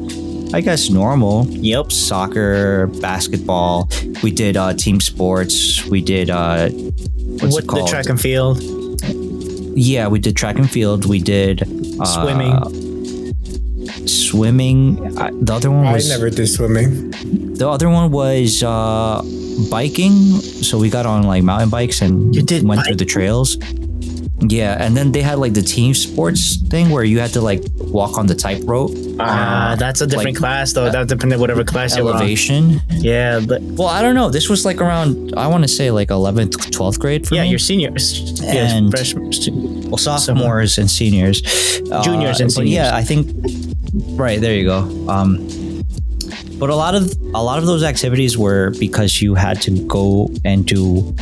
I guess, normal. Yep. Soccer, basketball. We did team sports. We did what's it called? The track and field. Yeah, we did track and field. We did swimming. The other one was I never did swimming. The other one was biking. So we got on like mountain bikes and went through the trails. Yeah, and then they had like the team sports thing where you had to like walk on the tightrope. That's a different like, class though. That depended whatever class you were on. Elevation. Yeah, but Well, I don't know. This was like around, I want to say like 11th, 12th grade for me. your seniors, And- freshmen, Well, sophomores and seniors. Juniors and but seniors. Yeah, I think, right, there you go. But a lot of those activities were because you had to go and do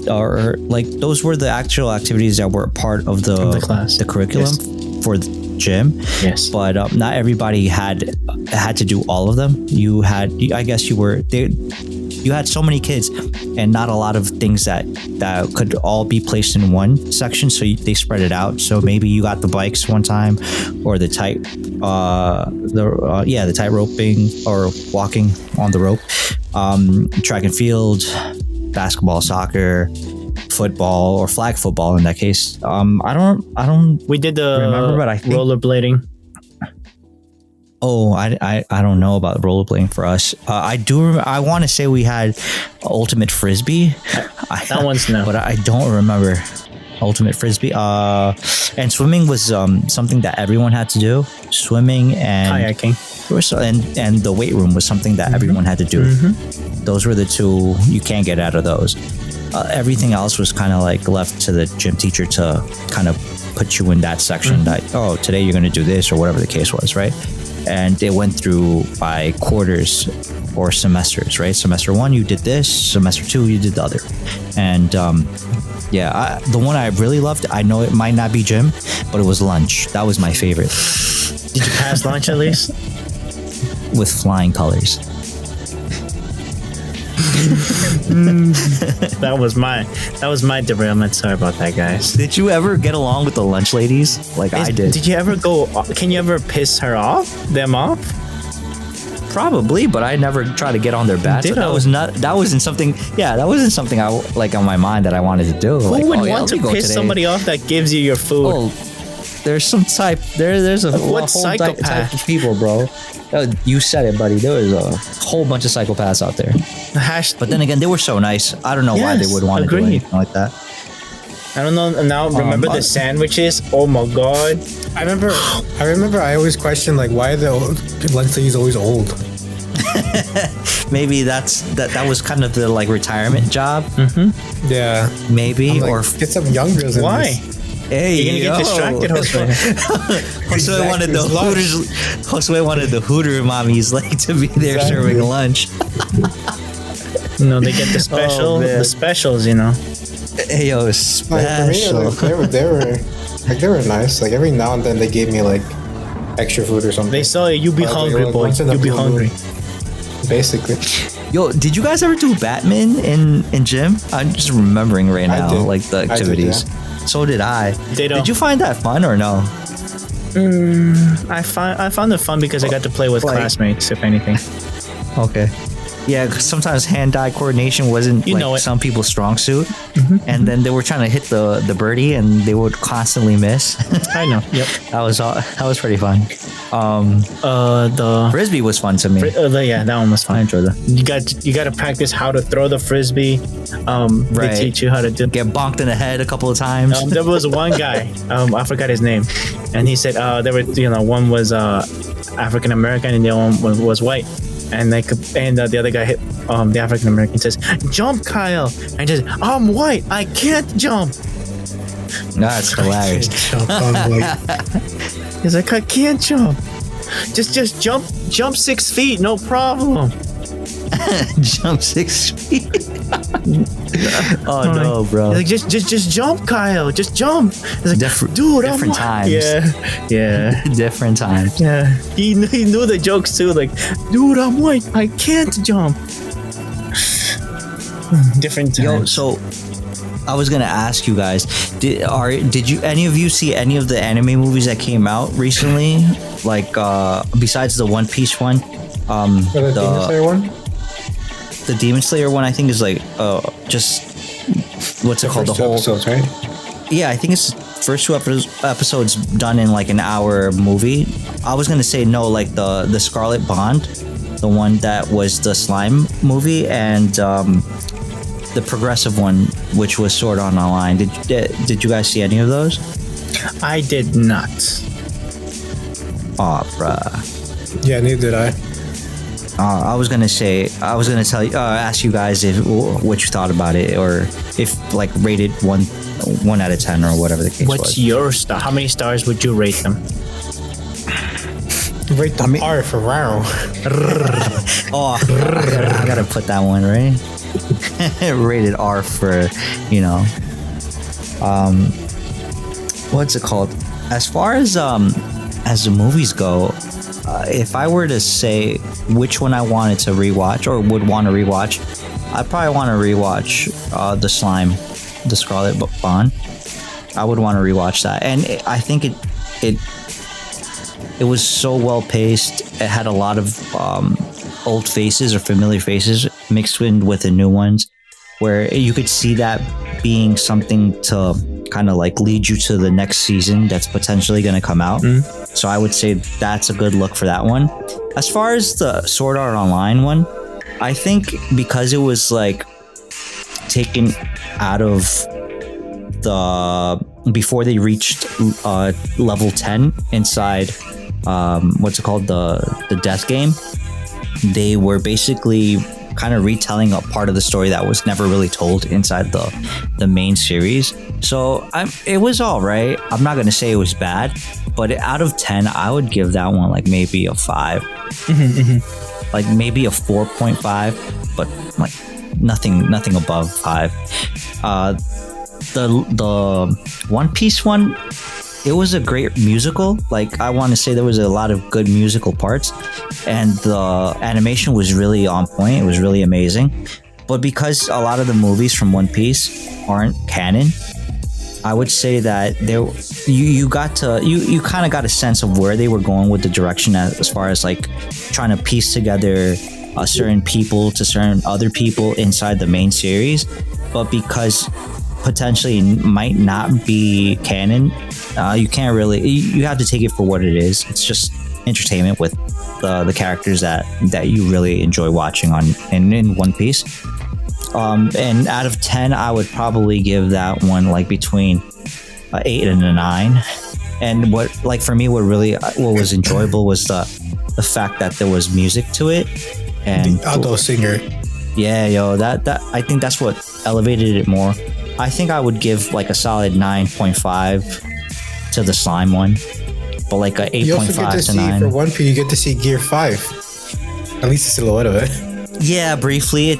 or like those were the actual activities that were part of the class. the curriculum for the gym. Yes. But not everybody had to do all of them. You had, I guess you had so many kids and not a lot of things that could all be placed in one section, so they spread it out. So maybe you got the bikes one time, or the tight roping or walking on the rope, track and field, basketball, soccer, football, or flag football in that case. I don't we did the remember, but I think rollerblading. Oh, I don't know about rollerblading for us. I want to say we had ultimate frisbee. That one's no. But I don't remember ultimate frisbee. And swimming was something that everyone had to do. Swimming and Kayaking. and the weight room was something that everyone had to do. Those were the two. You can't get out of those. Everything else was kind of like left to the gym teacher to kind of put you in that section that, oh, today you're going to do this or whatever the case was, right? And it went through by quarters or semesters, right? Semester 1, you did this. Semester 2, you did the other. And the one I really loved, I know it might not be gym, but it was lunch. That was my favorite. Did you pass lunch at least? With flying colors. That was my derailment. Sorry about that, guys. Did you ever get along with the lunch ladies? Like I did. Did you ever can you ever piss them off? Probably, but I never try to get on their bad. So that was not. That wasn't something. Yeah, that wasn't something I like on my mind that I wanted to do. Who like, would oh, yeah, want let me to go piss today. somebody off that gives you your food? Oh, there's some type. There's a whole psychopath? type of people, bro. You said it, buddy. There was a whole bunch of psychopaths out there. But then again, they were so nice. I don't know why they Yes, would want to do agreed. anything like that. I don't know. Now remember the sandwiches? Oh my god! I remember. I always questioned like why the lunch lady's always old. Maybe that was kind of the like retirement job. Yeah, Maybe I'm like, or get some young girls. In Why? this. hey, You're gonna get distracted, Jose. Josue wanted the Exactly, lunch. Hooters. Josue wanted the Hooter mommies like to be there Exactly. serving lunch. No, they get the special, man. the specials. You know. Hey, yo, Like, for me, special. like, they were nice. Like every now and then they gave me like extra food or something. They saw you be Like, hungry, like, boy. once in a You be blue hungry. moon, basically. Yo, did you guys ever do Batman in gym? I'm just remembering right I now, did. like the I did, activities. So did I. Ditto. Did you find that fun or no? I found it fun because I got to play with Like- classmates. If anything, Okay. Yeah, 'cause sometimes hand-eye coordination wasn't You like know it. some people's strong suit, and then they were trying to hit the birdie, and they would constantly miss. I know. Yep. that was pretty fun. The Frisbee was fun to me. yeah, that one was I fun. enjoyed that. You got to practice how to throw the frisbee. Right. They teach you how to do. Get bonked in the head a couple of times. There was one guy, I forgot his name, and he said there were one was African American and the other one was white, and the other guy hit the African American says, "Jump, Kyle," and just I'm white, I can't jump. That's hilarious. I'm like, He's like, I can't jump. Just jump 6 feet, no problem. Jump 6 feet. Oh no, bro. He's like, just jump, Kyle. Just jump. He's like, Different- dude, I'm different white." times. Yeah. Different times. Yeah, he knew the jokes too. Like, dude, I'm white. I can't jump. Different times. Yo, so I was gonna ask you guys, did you any of you see any of the anime movies that came out recently? Like besides the One Piece one, for the Demon Slayer one? the Demon Slayer one, I think is like just what's it called? The First two whole episodes, right? yeah, I think it's first two episodes done in like an hour movie. I was gonna say no, like the Scarlet Bond, the one that was the slime movie, and the progressive one, which was Sword Art Online. Did you guys see any of those? I did not. Oh, bruh. Yeah, neither did I. I was gonna tell you, ask you guys what you thought about it, or if like rated 1 out of 10 or whatever the case What's was. your star? How many stars would you rate them? Rate the R for Raro. Oh, I gotta put that one right. Rated R for, what's it called? As far as the movies go, if I were to say which one I wanted to rewatch or would want to rewatch, I'd probably want to rewatch the Slime, the Scarlet Bond. I would want to rewatch that, and I think it was so well paced. It had a lot of old faces or familiar faces mixed in with the new ones, where you could see that being something to kind of like lead you to the next season that's potentially going to come out. So I would say that's a good look for that one. As far as the Sword Art Online one, I think because it was like taken out of before they reached level 10 inside what's it called, the death game, they were basically kind of retelling a part of the story that was never really told inside the main series. So it was all right. I'm not gonna say it was bad, but out of 10 I would give that one like maybe a 5. Like maybe a 4.5, but like nothing above 5. The One Piece one, it was a great musical. Like, I want to say there was a lot of good musical parts, and the animation was really on point. It was really amazing. But because a lot of the movies from One Piece aren't canon, I would say that you kind of got a sense of where they were going with the direction as far as like trying to piece together certain people to certain other people inside the main series, but because potentially might not be canon, you can't really, you have to take it for what it is. It's just entertainment with the characters that you really enjoy watching in One Piece. And out of 10, I would probably give that one like between 8 and a 9. And what, like, for me, what was enjoyable was the fact that there was music to it. And the alto singer. Yeah, yo, that I think that's what elevated it more. I think I would give like a solid 9.5 to the slime one, but like a 8.5 You also get to see 9. for One Piece. You get to see Gear 5, at least a silhouette of it. Yeah, briefly.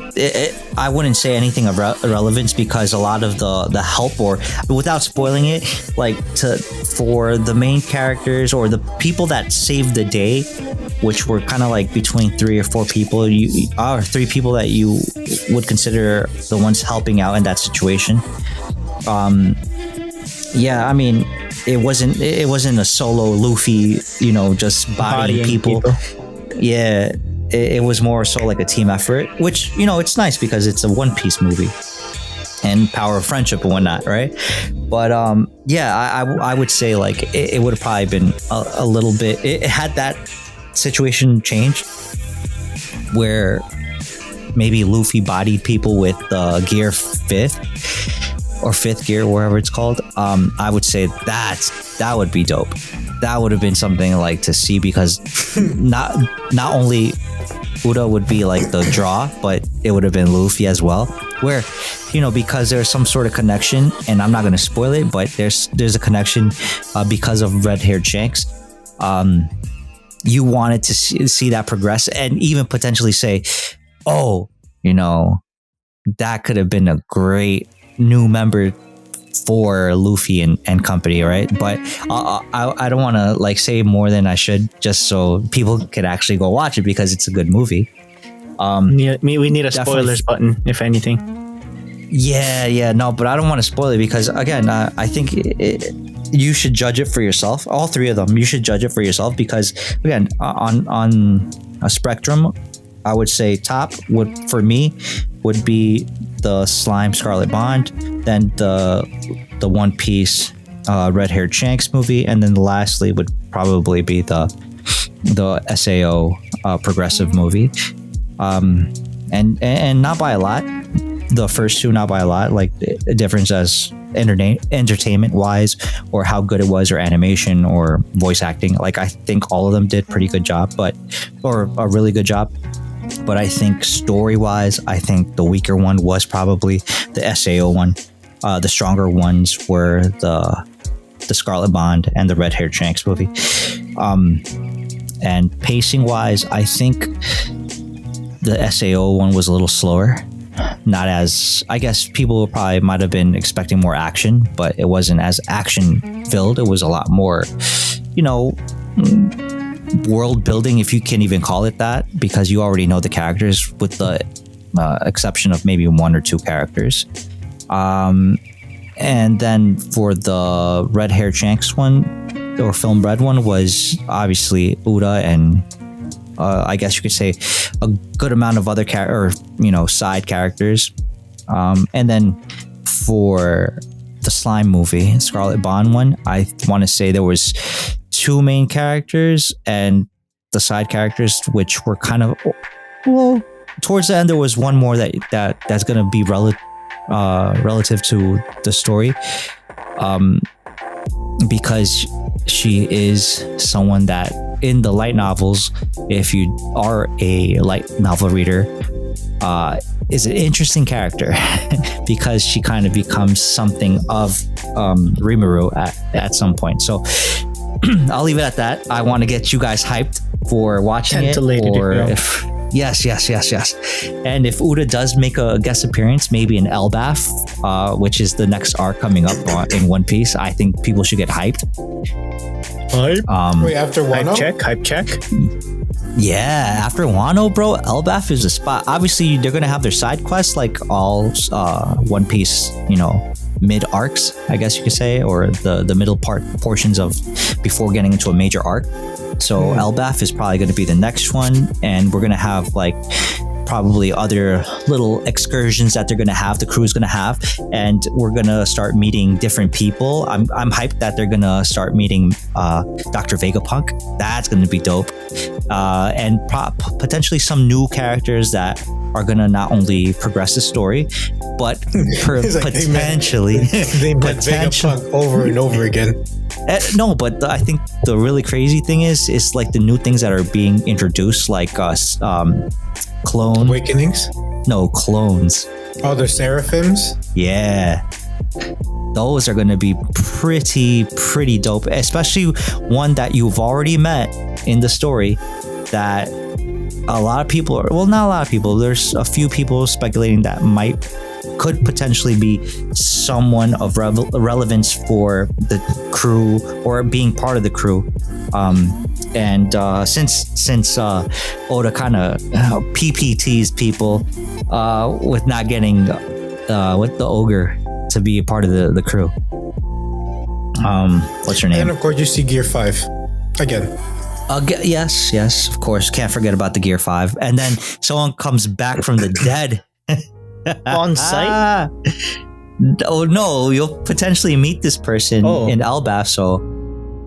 I wouldn't say anything of relevance because a lot of the help, or without spoiling it, like for the main characters or the people that saved the day, which were kind of like between 3 or 4 people, or 3 people that you would consider the ones helping out in that situation. Yeah, I mean, it wasn't a solo Luffy, just bodying people. Yeah. It was more so like a team effort, which, it's nice because it's a One Piece movie and power of friendship and whatnot, right? But yeah, I would say like it would have probably been a little bit, it had that situation changed where maybe Luffy bodied people with gear 5th or 5th gear, wherever it's called. I would say that would be dope. That would have been something like to see, because not only Uda would be like the draw, but it would have been Luffy as well, where because there's some sort of connection, and I'm not going to spoil it, but there's a connection because of red-haired Shanks. You wanted to see that progress, and even potentially say, oh, that could have been a great new member for Luffy and company, right? But I don't want to like say more than I should, just so people can actually go watch it, because it's a good movie. We need a spoilers button, if anything. Yeah, no, but I don't want to spoil it because, again, I think you should judge it for yourself. All 3 of them, you should judge it for yourself, because, again, on a spectrum, I would say top for me would be the Slime Scarlet Bond, then the One Piece red-haired Shanks movie, and then lastly would probably be the SAO progressive movie, and not by a lot. The first 2, not by a lot, like the difference as entertainment wise, or how good it was, or animation, or voice acting. Like, I think all of them did pretty good job, or a really good job. But I think story-wise, I think the weaker one was probably the SAO one. The stronger ones were the Scarlet Bond and the Red-Haired Shanks movie. And pacing-wise, I think the SAO one was a little slower. Not as, I guess people probably might have been expecting more action, but it wasn't as action-filled. It was a lot more, world building, if you can even call it that, because you already know the characters, with the exception of maybe 1 or 2 characters. And then for the red-haired Shanks one, or film red one, was obviously Uda, and I guess you could say a good amount of other side characters. And then for the slime movie, Scarlet Bond one, I want to say there was 2 main characters and the side characters, which were kind of, well, towards the end there was one more that's going to be relative to the story, because she is someone that in the light novels, if you are a light novel reader, is an interesting character because she kind of becomes something of Rimuru at some point. So I'll leave it at that. I want to get you guys hyped for watching it. Yes. And if Uda does make a guest appearance, maybe in Elbaf, which is the next arc coming up in One Piece, I think people should get hyped. Wait, after Wano? Hype check. Yeah, after Wano, bro, Elbaf is the spot. Obviously, they're gonna have their side quests like all One Piece, mid arcs, I guess you could say, or the middle portions of before getting into a major arc. So Elbaf is probably going to be the next one, and we're going to have like probably other little excursions that they're going to have, the crew's going to have, and we're going to start meeting different people. I'm hyped that they're going to start meeting Dr. Vegapunk. That's going to be dope. And potentially some new characters that are going to not only progress the story, but potentially they met Vegapunk over and over again. No, but I think the really crazy thing is like the new things that are being introduced, like clone Awakenings? No, clones. Oh, they're seraphims? Yeah. Those are going to be pretty dope, especially one that you've already met in the story that a lot of people are, well, not a lot of people, there's a few people speculating that could potentially be someone of relevance for the crew or being part of the crew. And since Oda kind of PPTs people with not getting with the ogre to be a part of the crew. What's her name? And of course you see Gear 5 again. Yes, of course. Can't forget about the Gear 5. And then someone comes back from the dead. On site? Oh no, you'll potentially meet this person in Elbaf, so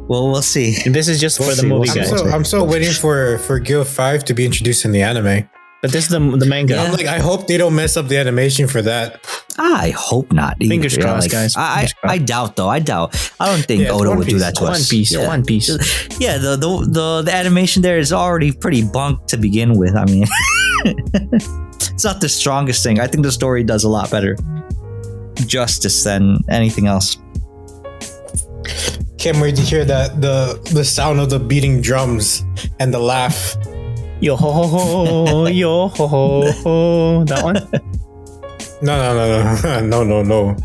we'll see. This is just for the movie, guys. I'm still waiting for Gear 5 to be introduced in the anime. But this is the manga. Yeah. I'm like, I hope they don't mess up the animation for that. I hope not. Either. Fingers crossed, guys. I doubt though. I don't think Oda would do that to us. One Piece. Yeah, the animation there is already pretty bunk to begin with. I mean, it's not the strongest thing. I think the story does a lot better justice than anything else. Can't wait to hear that the sound of the beating drums and the laugh. Yo ho ho ho, yo ho ho ho. That one? No.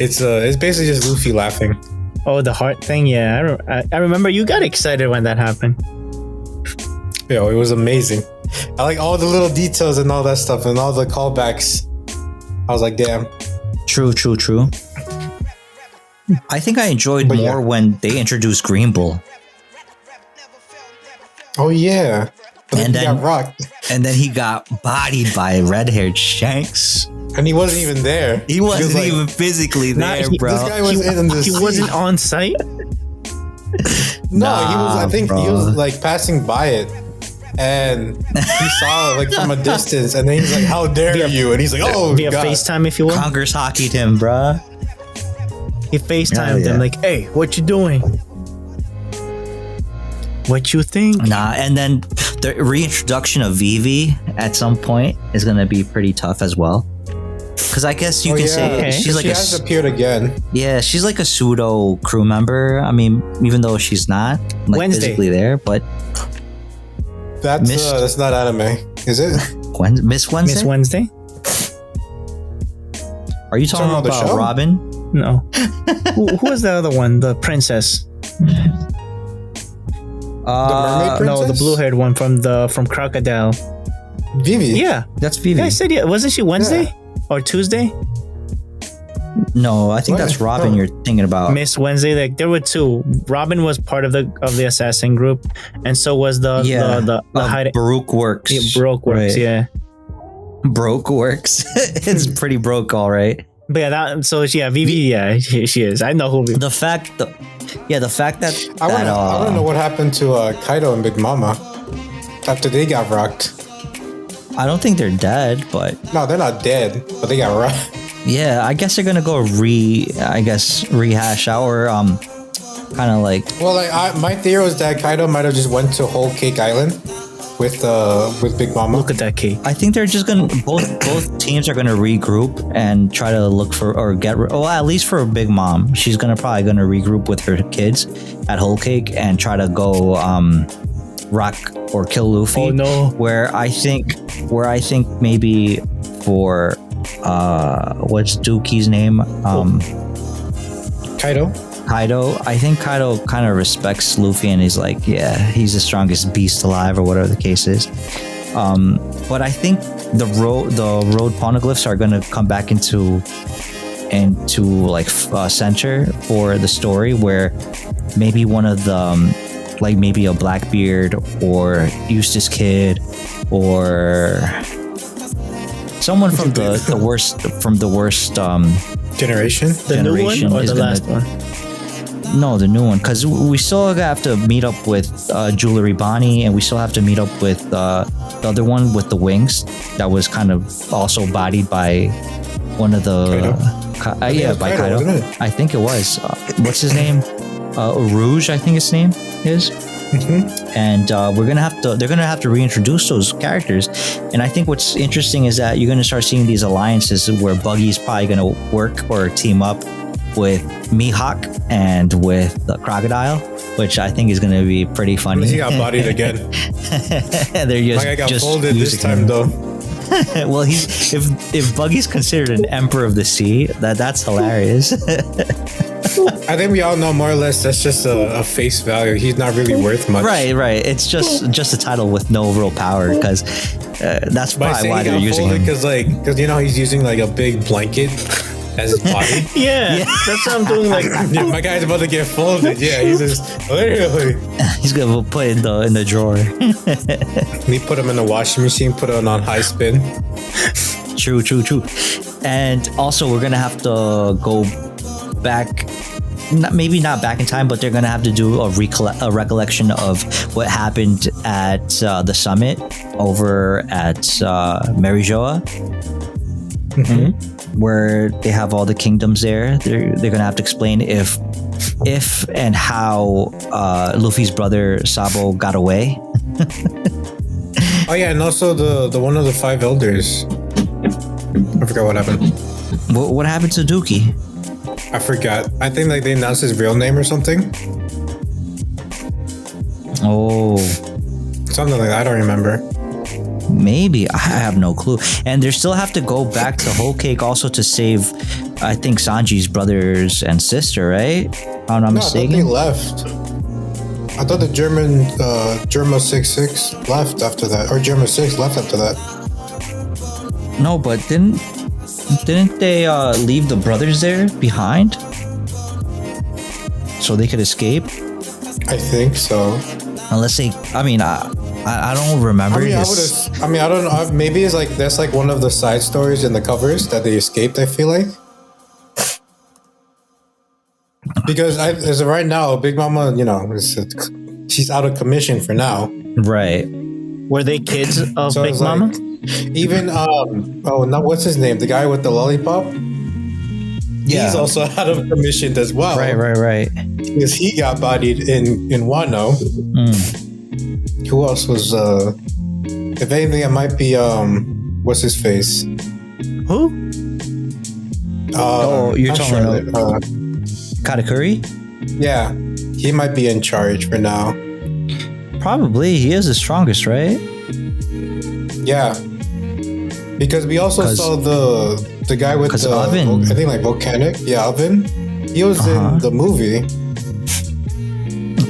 It's basically just Luffy laughing. Oh, the heart thing. Yeah, I remember you got excited when that happened. Yo, it was amazing. I like all the little details and all that stuff and all the callbacks. I was like, damn. True. I think I enjoyed more when they introduced Green Bull. Oh yeah. And then he got rocked. And then he got bodied by red-haired Shanks. And he wasn't even there. He wasn't even physically there, bro. This guy was in the He wasn't on site? No, he was. I think he was like passing by it. And he saw it like from a distance, and then he's like, "How dare you?" And he's like, "Oh, via God." FaceTime, if you will. Congress hockeyed him, bruh. He FaceTimed him like, "Hey, what you doing? What you think?" Nah, and then the reintroduction of Vivi at some point is gonna be pretty tough as well. Because I guess you can say she's like she has appeared again. Yeah, she's like a pseudo crew member. I mean, even though she's not like physically there, but that's not anime, is it? Miss Wednesday? Miss Wednesday? Are you talking about the show? Robin? No. who was the other one? The princess? The mermaid princess? No, the blue-haired one from Crocodile. Vivi. Yeah, that's Vivi. Yeah, I said yeah. Wasn't she Wednesday or Tuesday? No, I think that's Robin you're thinking about. Miss Wednesday. Like there were two. Robin was part of the assassin group, and so was the Baruch Works. Yeah, Baruch Works. Right. Yeah, Broke Works. It's pretty broke, all right. But yeah, Vivi. Yeah, she is. I know who. The fact that I want to know what happened to Kaido and Big Mama after they got rocked. I don't think they're dead, but no, they're not dead, but they got rocked. Yeah, I guess they're gonna go rehash out or kind of like. Well, like my theory was that Kaido might have just went to Whole Cake Island with Big Mama. Look at that cake. I think they're just gonna both teams are gonna regroup and try to look for or get at least for Big Mom. She's probably gonna regroup with her kids at Whole Cake and try to go rock or kill Luffy. Oh no! Where I think maybe for what's Dookie's name? Kaido. Kaido. I think Kaido kind of respects Luffy, and he's like, yeah, he's the strongest beast alive, or whatever the case is. But I think the road poneglyphs are gonna come back into like center for the story, where maybe one of the like maybe a Blackbeard or Eustace Kid or someone from the worst Generation. The new one generation or is the gonna- last one? No, the new one, because we still have to meet up with Jewelry Bonnie, and we still have to meet up with the other one with the wings that was kind of also bodied by one of the by Kaido. Wasn't it? I think it was. What's his name? Rouge, I think his name is. And they're gonna have to reintroduce those characters. And I think what's interesting is that you're gonna start seeing these alliances where Buggy's probably gonna work or team up with Mihawk and with the Crocodile, which I think is gonna be pretty funny. He got bodied again. They're just, Like I got just folded this using time him. though. Well, if Buggy's considered an emperor of the sea, that's hilarious. I think we all know more or less that's just a face value. He's not really worth much. Right. It's just a title with no real power, because that's But I probably say why he they're got using folded him. because you know he's using like a big blanket as his body. Yeah, that's what I'm doing. Like, Yeah, my guy's about to get folded. Yeah, he's just literally. He's gonna put it in the drawer. We put him in the washing machine, put him on high spin. True. And also, we're gonna have to go back. Maybe not back in time, but they're gonna have to do a recollection of what happened at the summit over at Marijoa, where they have all the kingdoms there. They're gonna have to explain if and how Luffy's brother Sabo got away. Oh yeah, and also the one of the five elders. I forgot what happened. What happened to Dookie? I forgot. I think like they announced his real name or something. Oh, Something like that. I don't remember. maybe. I have no clue. And they still have to go back to Whole Cake also to save, I think, Sanji's brothers and sister, right? If I'm not No, I thought they mistaken. left. I thought the German Germa 66 left after that, or Germa 6 left after that. No, but didn't they leave the brothers there behind so they could escape? I think so. Unless they, I mean, I don't remember. I this. don't know. Maybe it's like that's like one of the side stories in the covers that they escaped. I feel like because as of right now, Big Mama, you know, she's out of commission for now. Right. were they kids of So Big it's like- Mama? Even what's his name? The guy with the lollipop. Yeah. He's also out of commission as well. Right. Because he got bodied in Wano. Who else was? If anything, it might be what's his face? Who? You're not talking Charlotte, about Katakuri? yeah, he might be in charge for now. Probably. He is the strongest, right? Yeah, because we also 'Cause- saw the guy with 'cause the Oven. I think like volcanic. Yeah, Oven. He was Uh-huh. in the movie,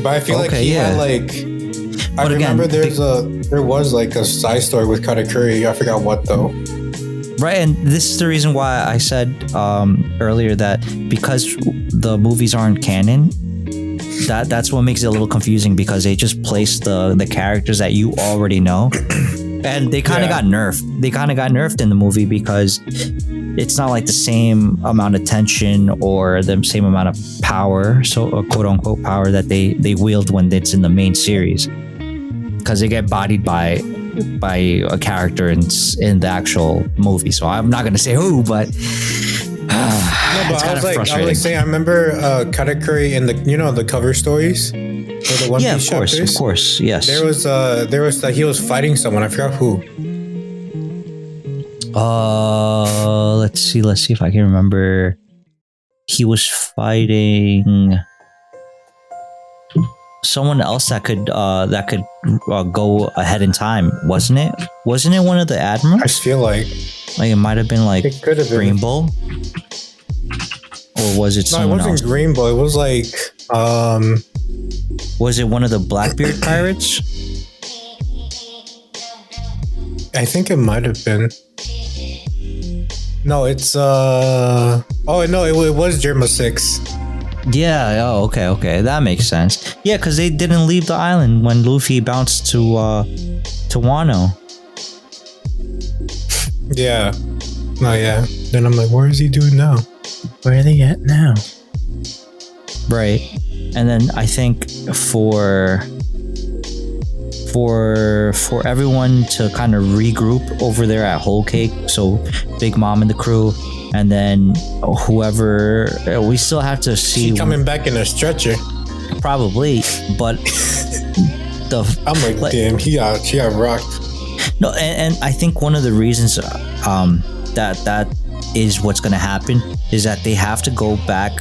but I feel like Okay, he yeah. had like. I But again, remember there was like a side story with Katakuri. I forgot what though. Right, and this is the reason why I said earlier that because the movies aren't canon, that's what makes it a little confusing, because they just place the characters that you already know, and they kind of Yeah. got nerfed. They kind of got nerfed in the movie because it's not like the same amount of tension or the same amount of power, so quote unquote power that they wield when it's in the main series, because they get bodied by a character in the actual movie. So I'm not gonna say who, but No, it's but kind of I frustrating. was saying, I remember Katakuri in the cover stories for the One Yeah, Piece of chapters. course, yes. There was like he was fighting someone. I forgot who. Let's see if I can remember. He was fighting someone else that could go ahead in time, wasn't it? Wasn't it one of the I admirals? just feel like Like it might have been like it could have been. Rainbow, or was it No, it someone wasn't else? Green Bull. It was like Was it one of the Blackbeard pirates? I think it might have been. No, it's oh no, it was Germa 6. Yeah. Oh, okay. That makes sense. Yeah, because they didn't leave the island when Luffy bounced to Wano. Yeah. Oh yeah. Then I'm like, where is he doing now? Where are they at now? Right. And then I think for everyone to kind of regroup over there at Whole Cake, so Big Mom and the crew, and then whoever, we still have to see. She coming back in a stretcher. Probably, but I'm like, damn, she got rocked. No, and I think one of the reasons that is what's going to happen is that they have to go back.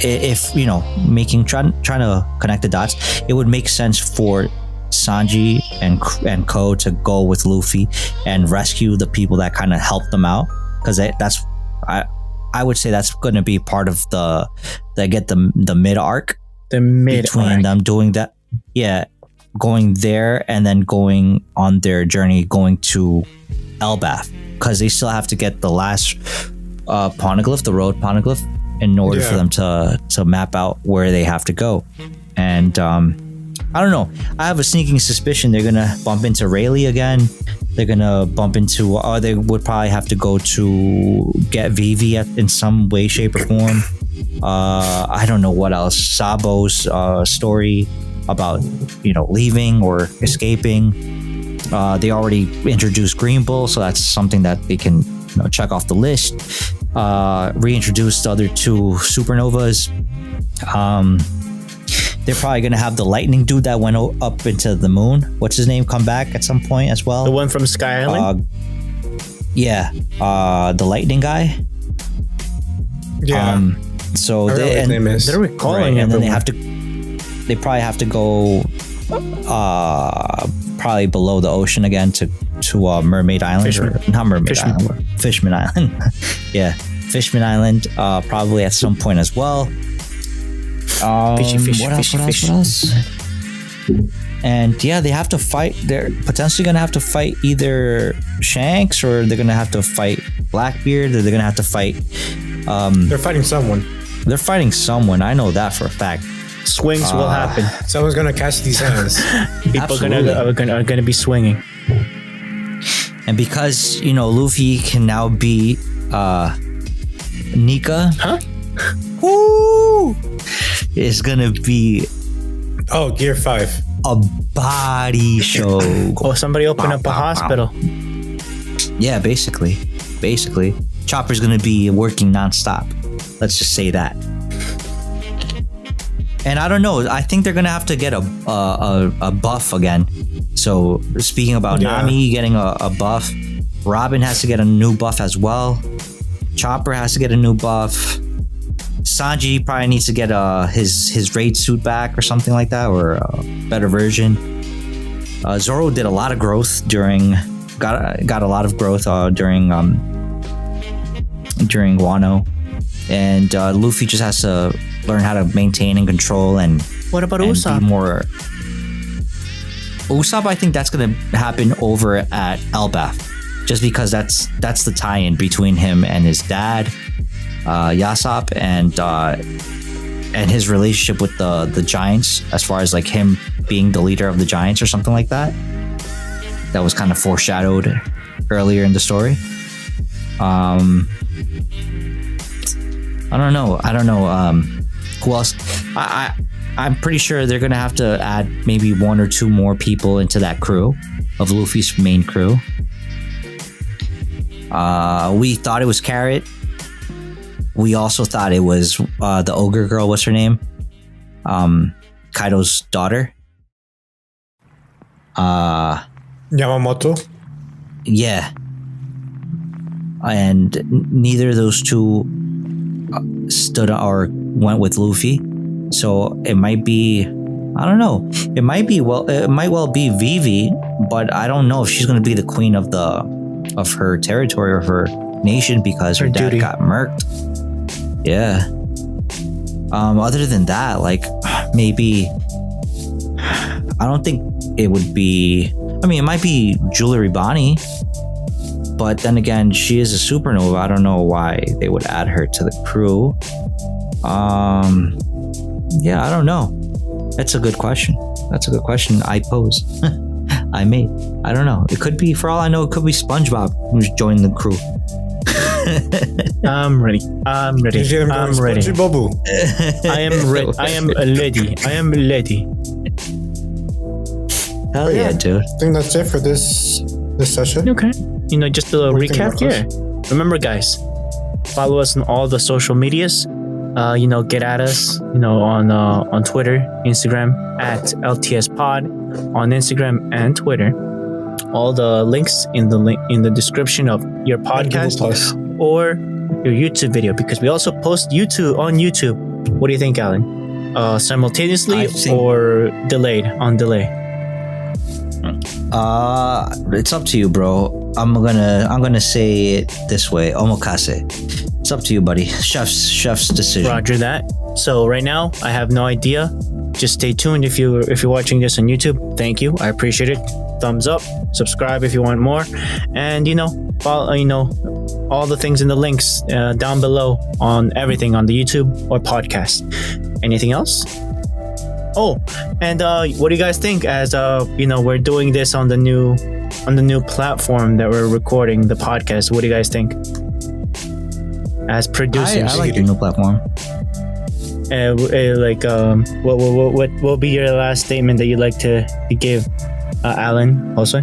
If you know, trying to connect the dots, it would make sense for Sanji and Ko to go with Luffy and rescue the people that kind of helped them out, because I would say that's going to be part of the mid arc. The mid between them doing that, yeah, going there and then going on their journey, going to Elbaf, because they still have to get the last poneglyph, the road poneglyph, in order for them to map out where they have to go. And I don't know, I have a sneaking suspicion they're gonna bump into Rayleigh again. They're gonna bump into, they would probably have to go to get Vivi in some way, shape, or form. I don't know what else. Sabo's story about, you know, leaving or escaping. They already introduced Green Bull, so that's something that they can, you know, check off the list. Reintroduced the other two supernovas. They're probably gonna have the lightning dude that went up into the moon. What's his name? Come back at some point as well. The one from Sky Island. Yeah, the lightning guy. Yeah. So I don't know what his name is. They're recalling and then everyone. they probably have to go probably below the ocean again to Mermaid Island. Not Mermaid Island, Fishman Island. Yeah, Fishman Island, probably at some point as well. What else? And yeah, they have to fight. They're potentially gonna have to fight either Shanks, or they're gonna have to fight Blackbeard, or they're gonna have to fight They're fighting someone. they're fighting someone. I know that for a fact. Swings will happen. Someone's gonna catch these hands. People are gonna be swinging. And because, you know, Luffy can now be Nika. Huh? Woo! It's gonna be Oh, Gear 5. a body show. Oh, somebody open up a hospital. Yeah, basically. Chopper's gonna be working nonstop. Let's just say that. And I don't know. I think they're gonna have to get a buff again. So speaking about Nami getting a buff, Robin has to get a new buff as well. Chopper has to get a new buff. Sanji probably needs to get his raid suit back or something like that, or a better version. Zoro did a lot of growth got a lot of growth during Wano, and Luffy just has to learn how to maintain and control and What about and Usopp? be more. Usopp, I think that's gonna happen over at Elbaf, just because that's the tie-in between him and his dad, Yasop, and his relationship with the Giants, as far as like him being the leader of the Giants or something like that. That was kind of foreshadowed earlier in the story. I don't know. Who else? I'm pretty sure they're gonna have to add maybe one or two more people into that crew of Luffy's main crew. We thought it was Carrot. We also thought it was the ogre girl. What's her name? Kaido's daughter. Yamamoto. Yeah. And neither of those two stood or went with Luffy. So it might be, I don't know. It might well be Vivi, but I don't know if she's going to be the queen of her territory or her nation, because her dad duty. got murked. Yeah. Other than that, like maybe I don't think it would be. I mean, it might be Jewelry Bonnie, but then again, she is a supernova. I don't know why they would add her to the crew. Yeah, I don't know. That's a good question. I pose. I made. I don't know. It could be, for all I know, it could be SpongeBob who's joined the crew. I'm ready. I'm ready. I'm ready. Bubble. I am ready. I am ready. I am ready. Hell yeah, dude. I think that's it for this session. Okay. Just a little What do you think, recap. Yeah. Remember, guys, follow us on all the social medias. Get at us. On Twitter, Instagram at LTS Pod, on Instagram and Twitter. All the links in the description of your podcast or your YouTube video, because we also post YouTube on YouTube. What do you think, Alan? Simultaneously or delayed? On delay? It's up to you, bro. I'm gonna say it this way. Omakase. It's up to you, buddy. Chef's decision. Roger that. So right now, I have no idea. Just stay tuned if you're watching this on YouTube. Thank you. I appreciate it. Thumbs up. Subscribe if you want more. And follow, all the things in the links down below on everything on the YouTube or podcast. Anything else? Oh, and what do you guys think? As we're doing this on the new platform that we're recording the podcast. What do you guys think? As producers, I like the new platform. What will be your last statement that you'd like to give, Alan? Also,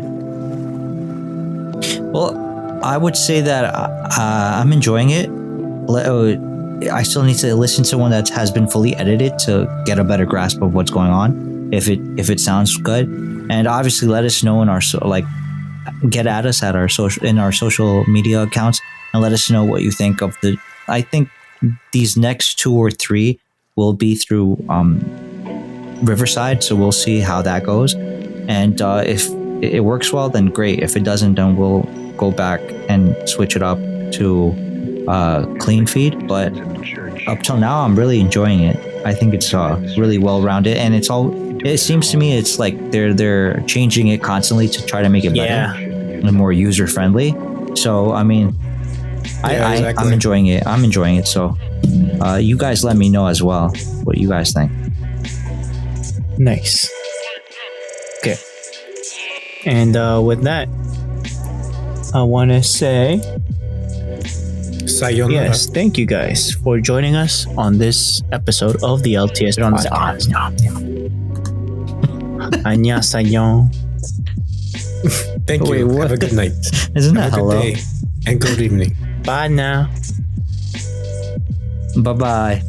well, I would say that I'm enjoying it. I still need to listen to one that has been fully edited to get a better grasp of what's going on. If it sounds good, and obviously let us know in our get at us at our social media accounts and let us know what you think of the. I think these next 2 or 3 will be through Riverside, so we'll see how that goes. And if it works well, then great. If it doesn't, then we'll go back and switch it up to clean feed. But up till now, I'm really enjoying it. I think it's really well rounded, and it seems to me it's like they're changing it constantly to try to make it better and more user friendly. So I mean, exactly. I'm enjoying it. So you guys let me know as well what you guys think. Nice. Okay. And with that, I want to say sayonara. Yes, thank you guys for joining us on this episode of the LTS podcast. Annyeonghaseyo. Thank you. Have a good night. Isn't that Have a hello? good day and good evening. Bye now. Bye-bye.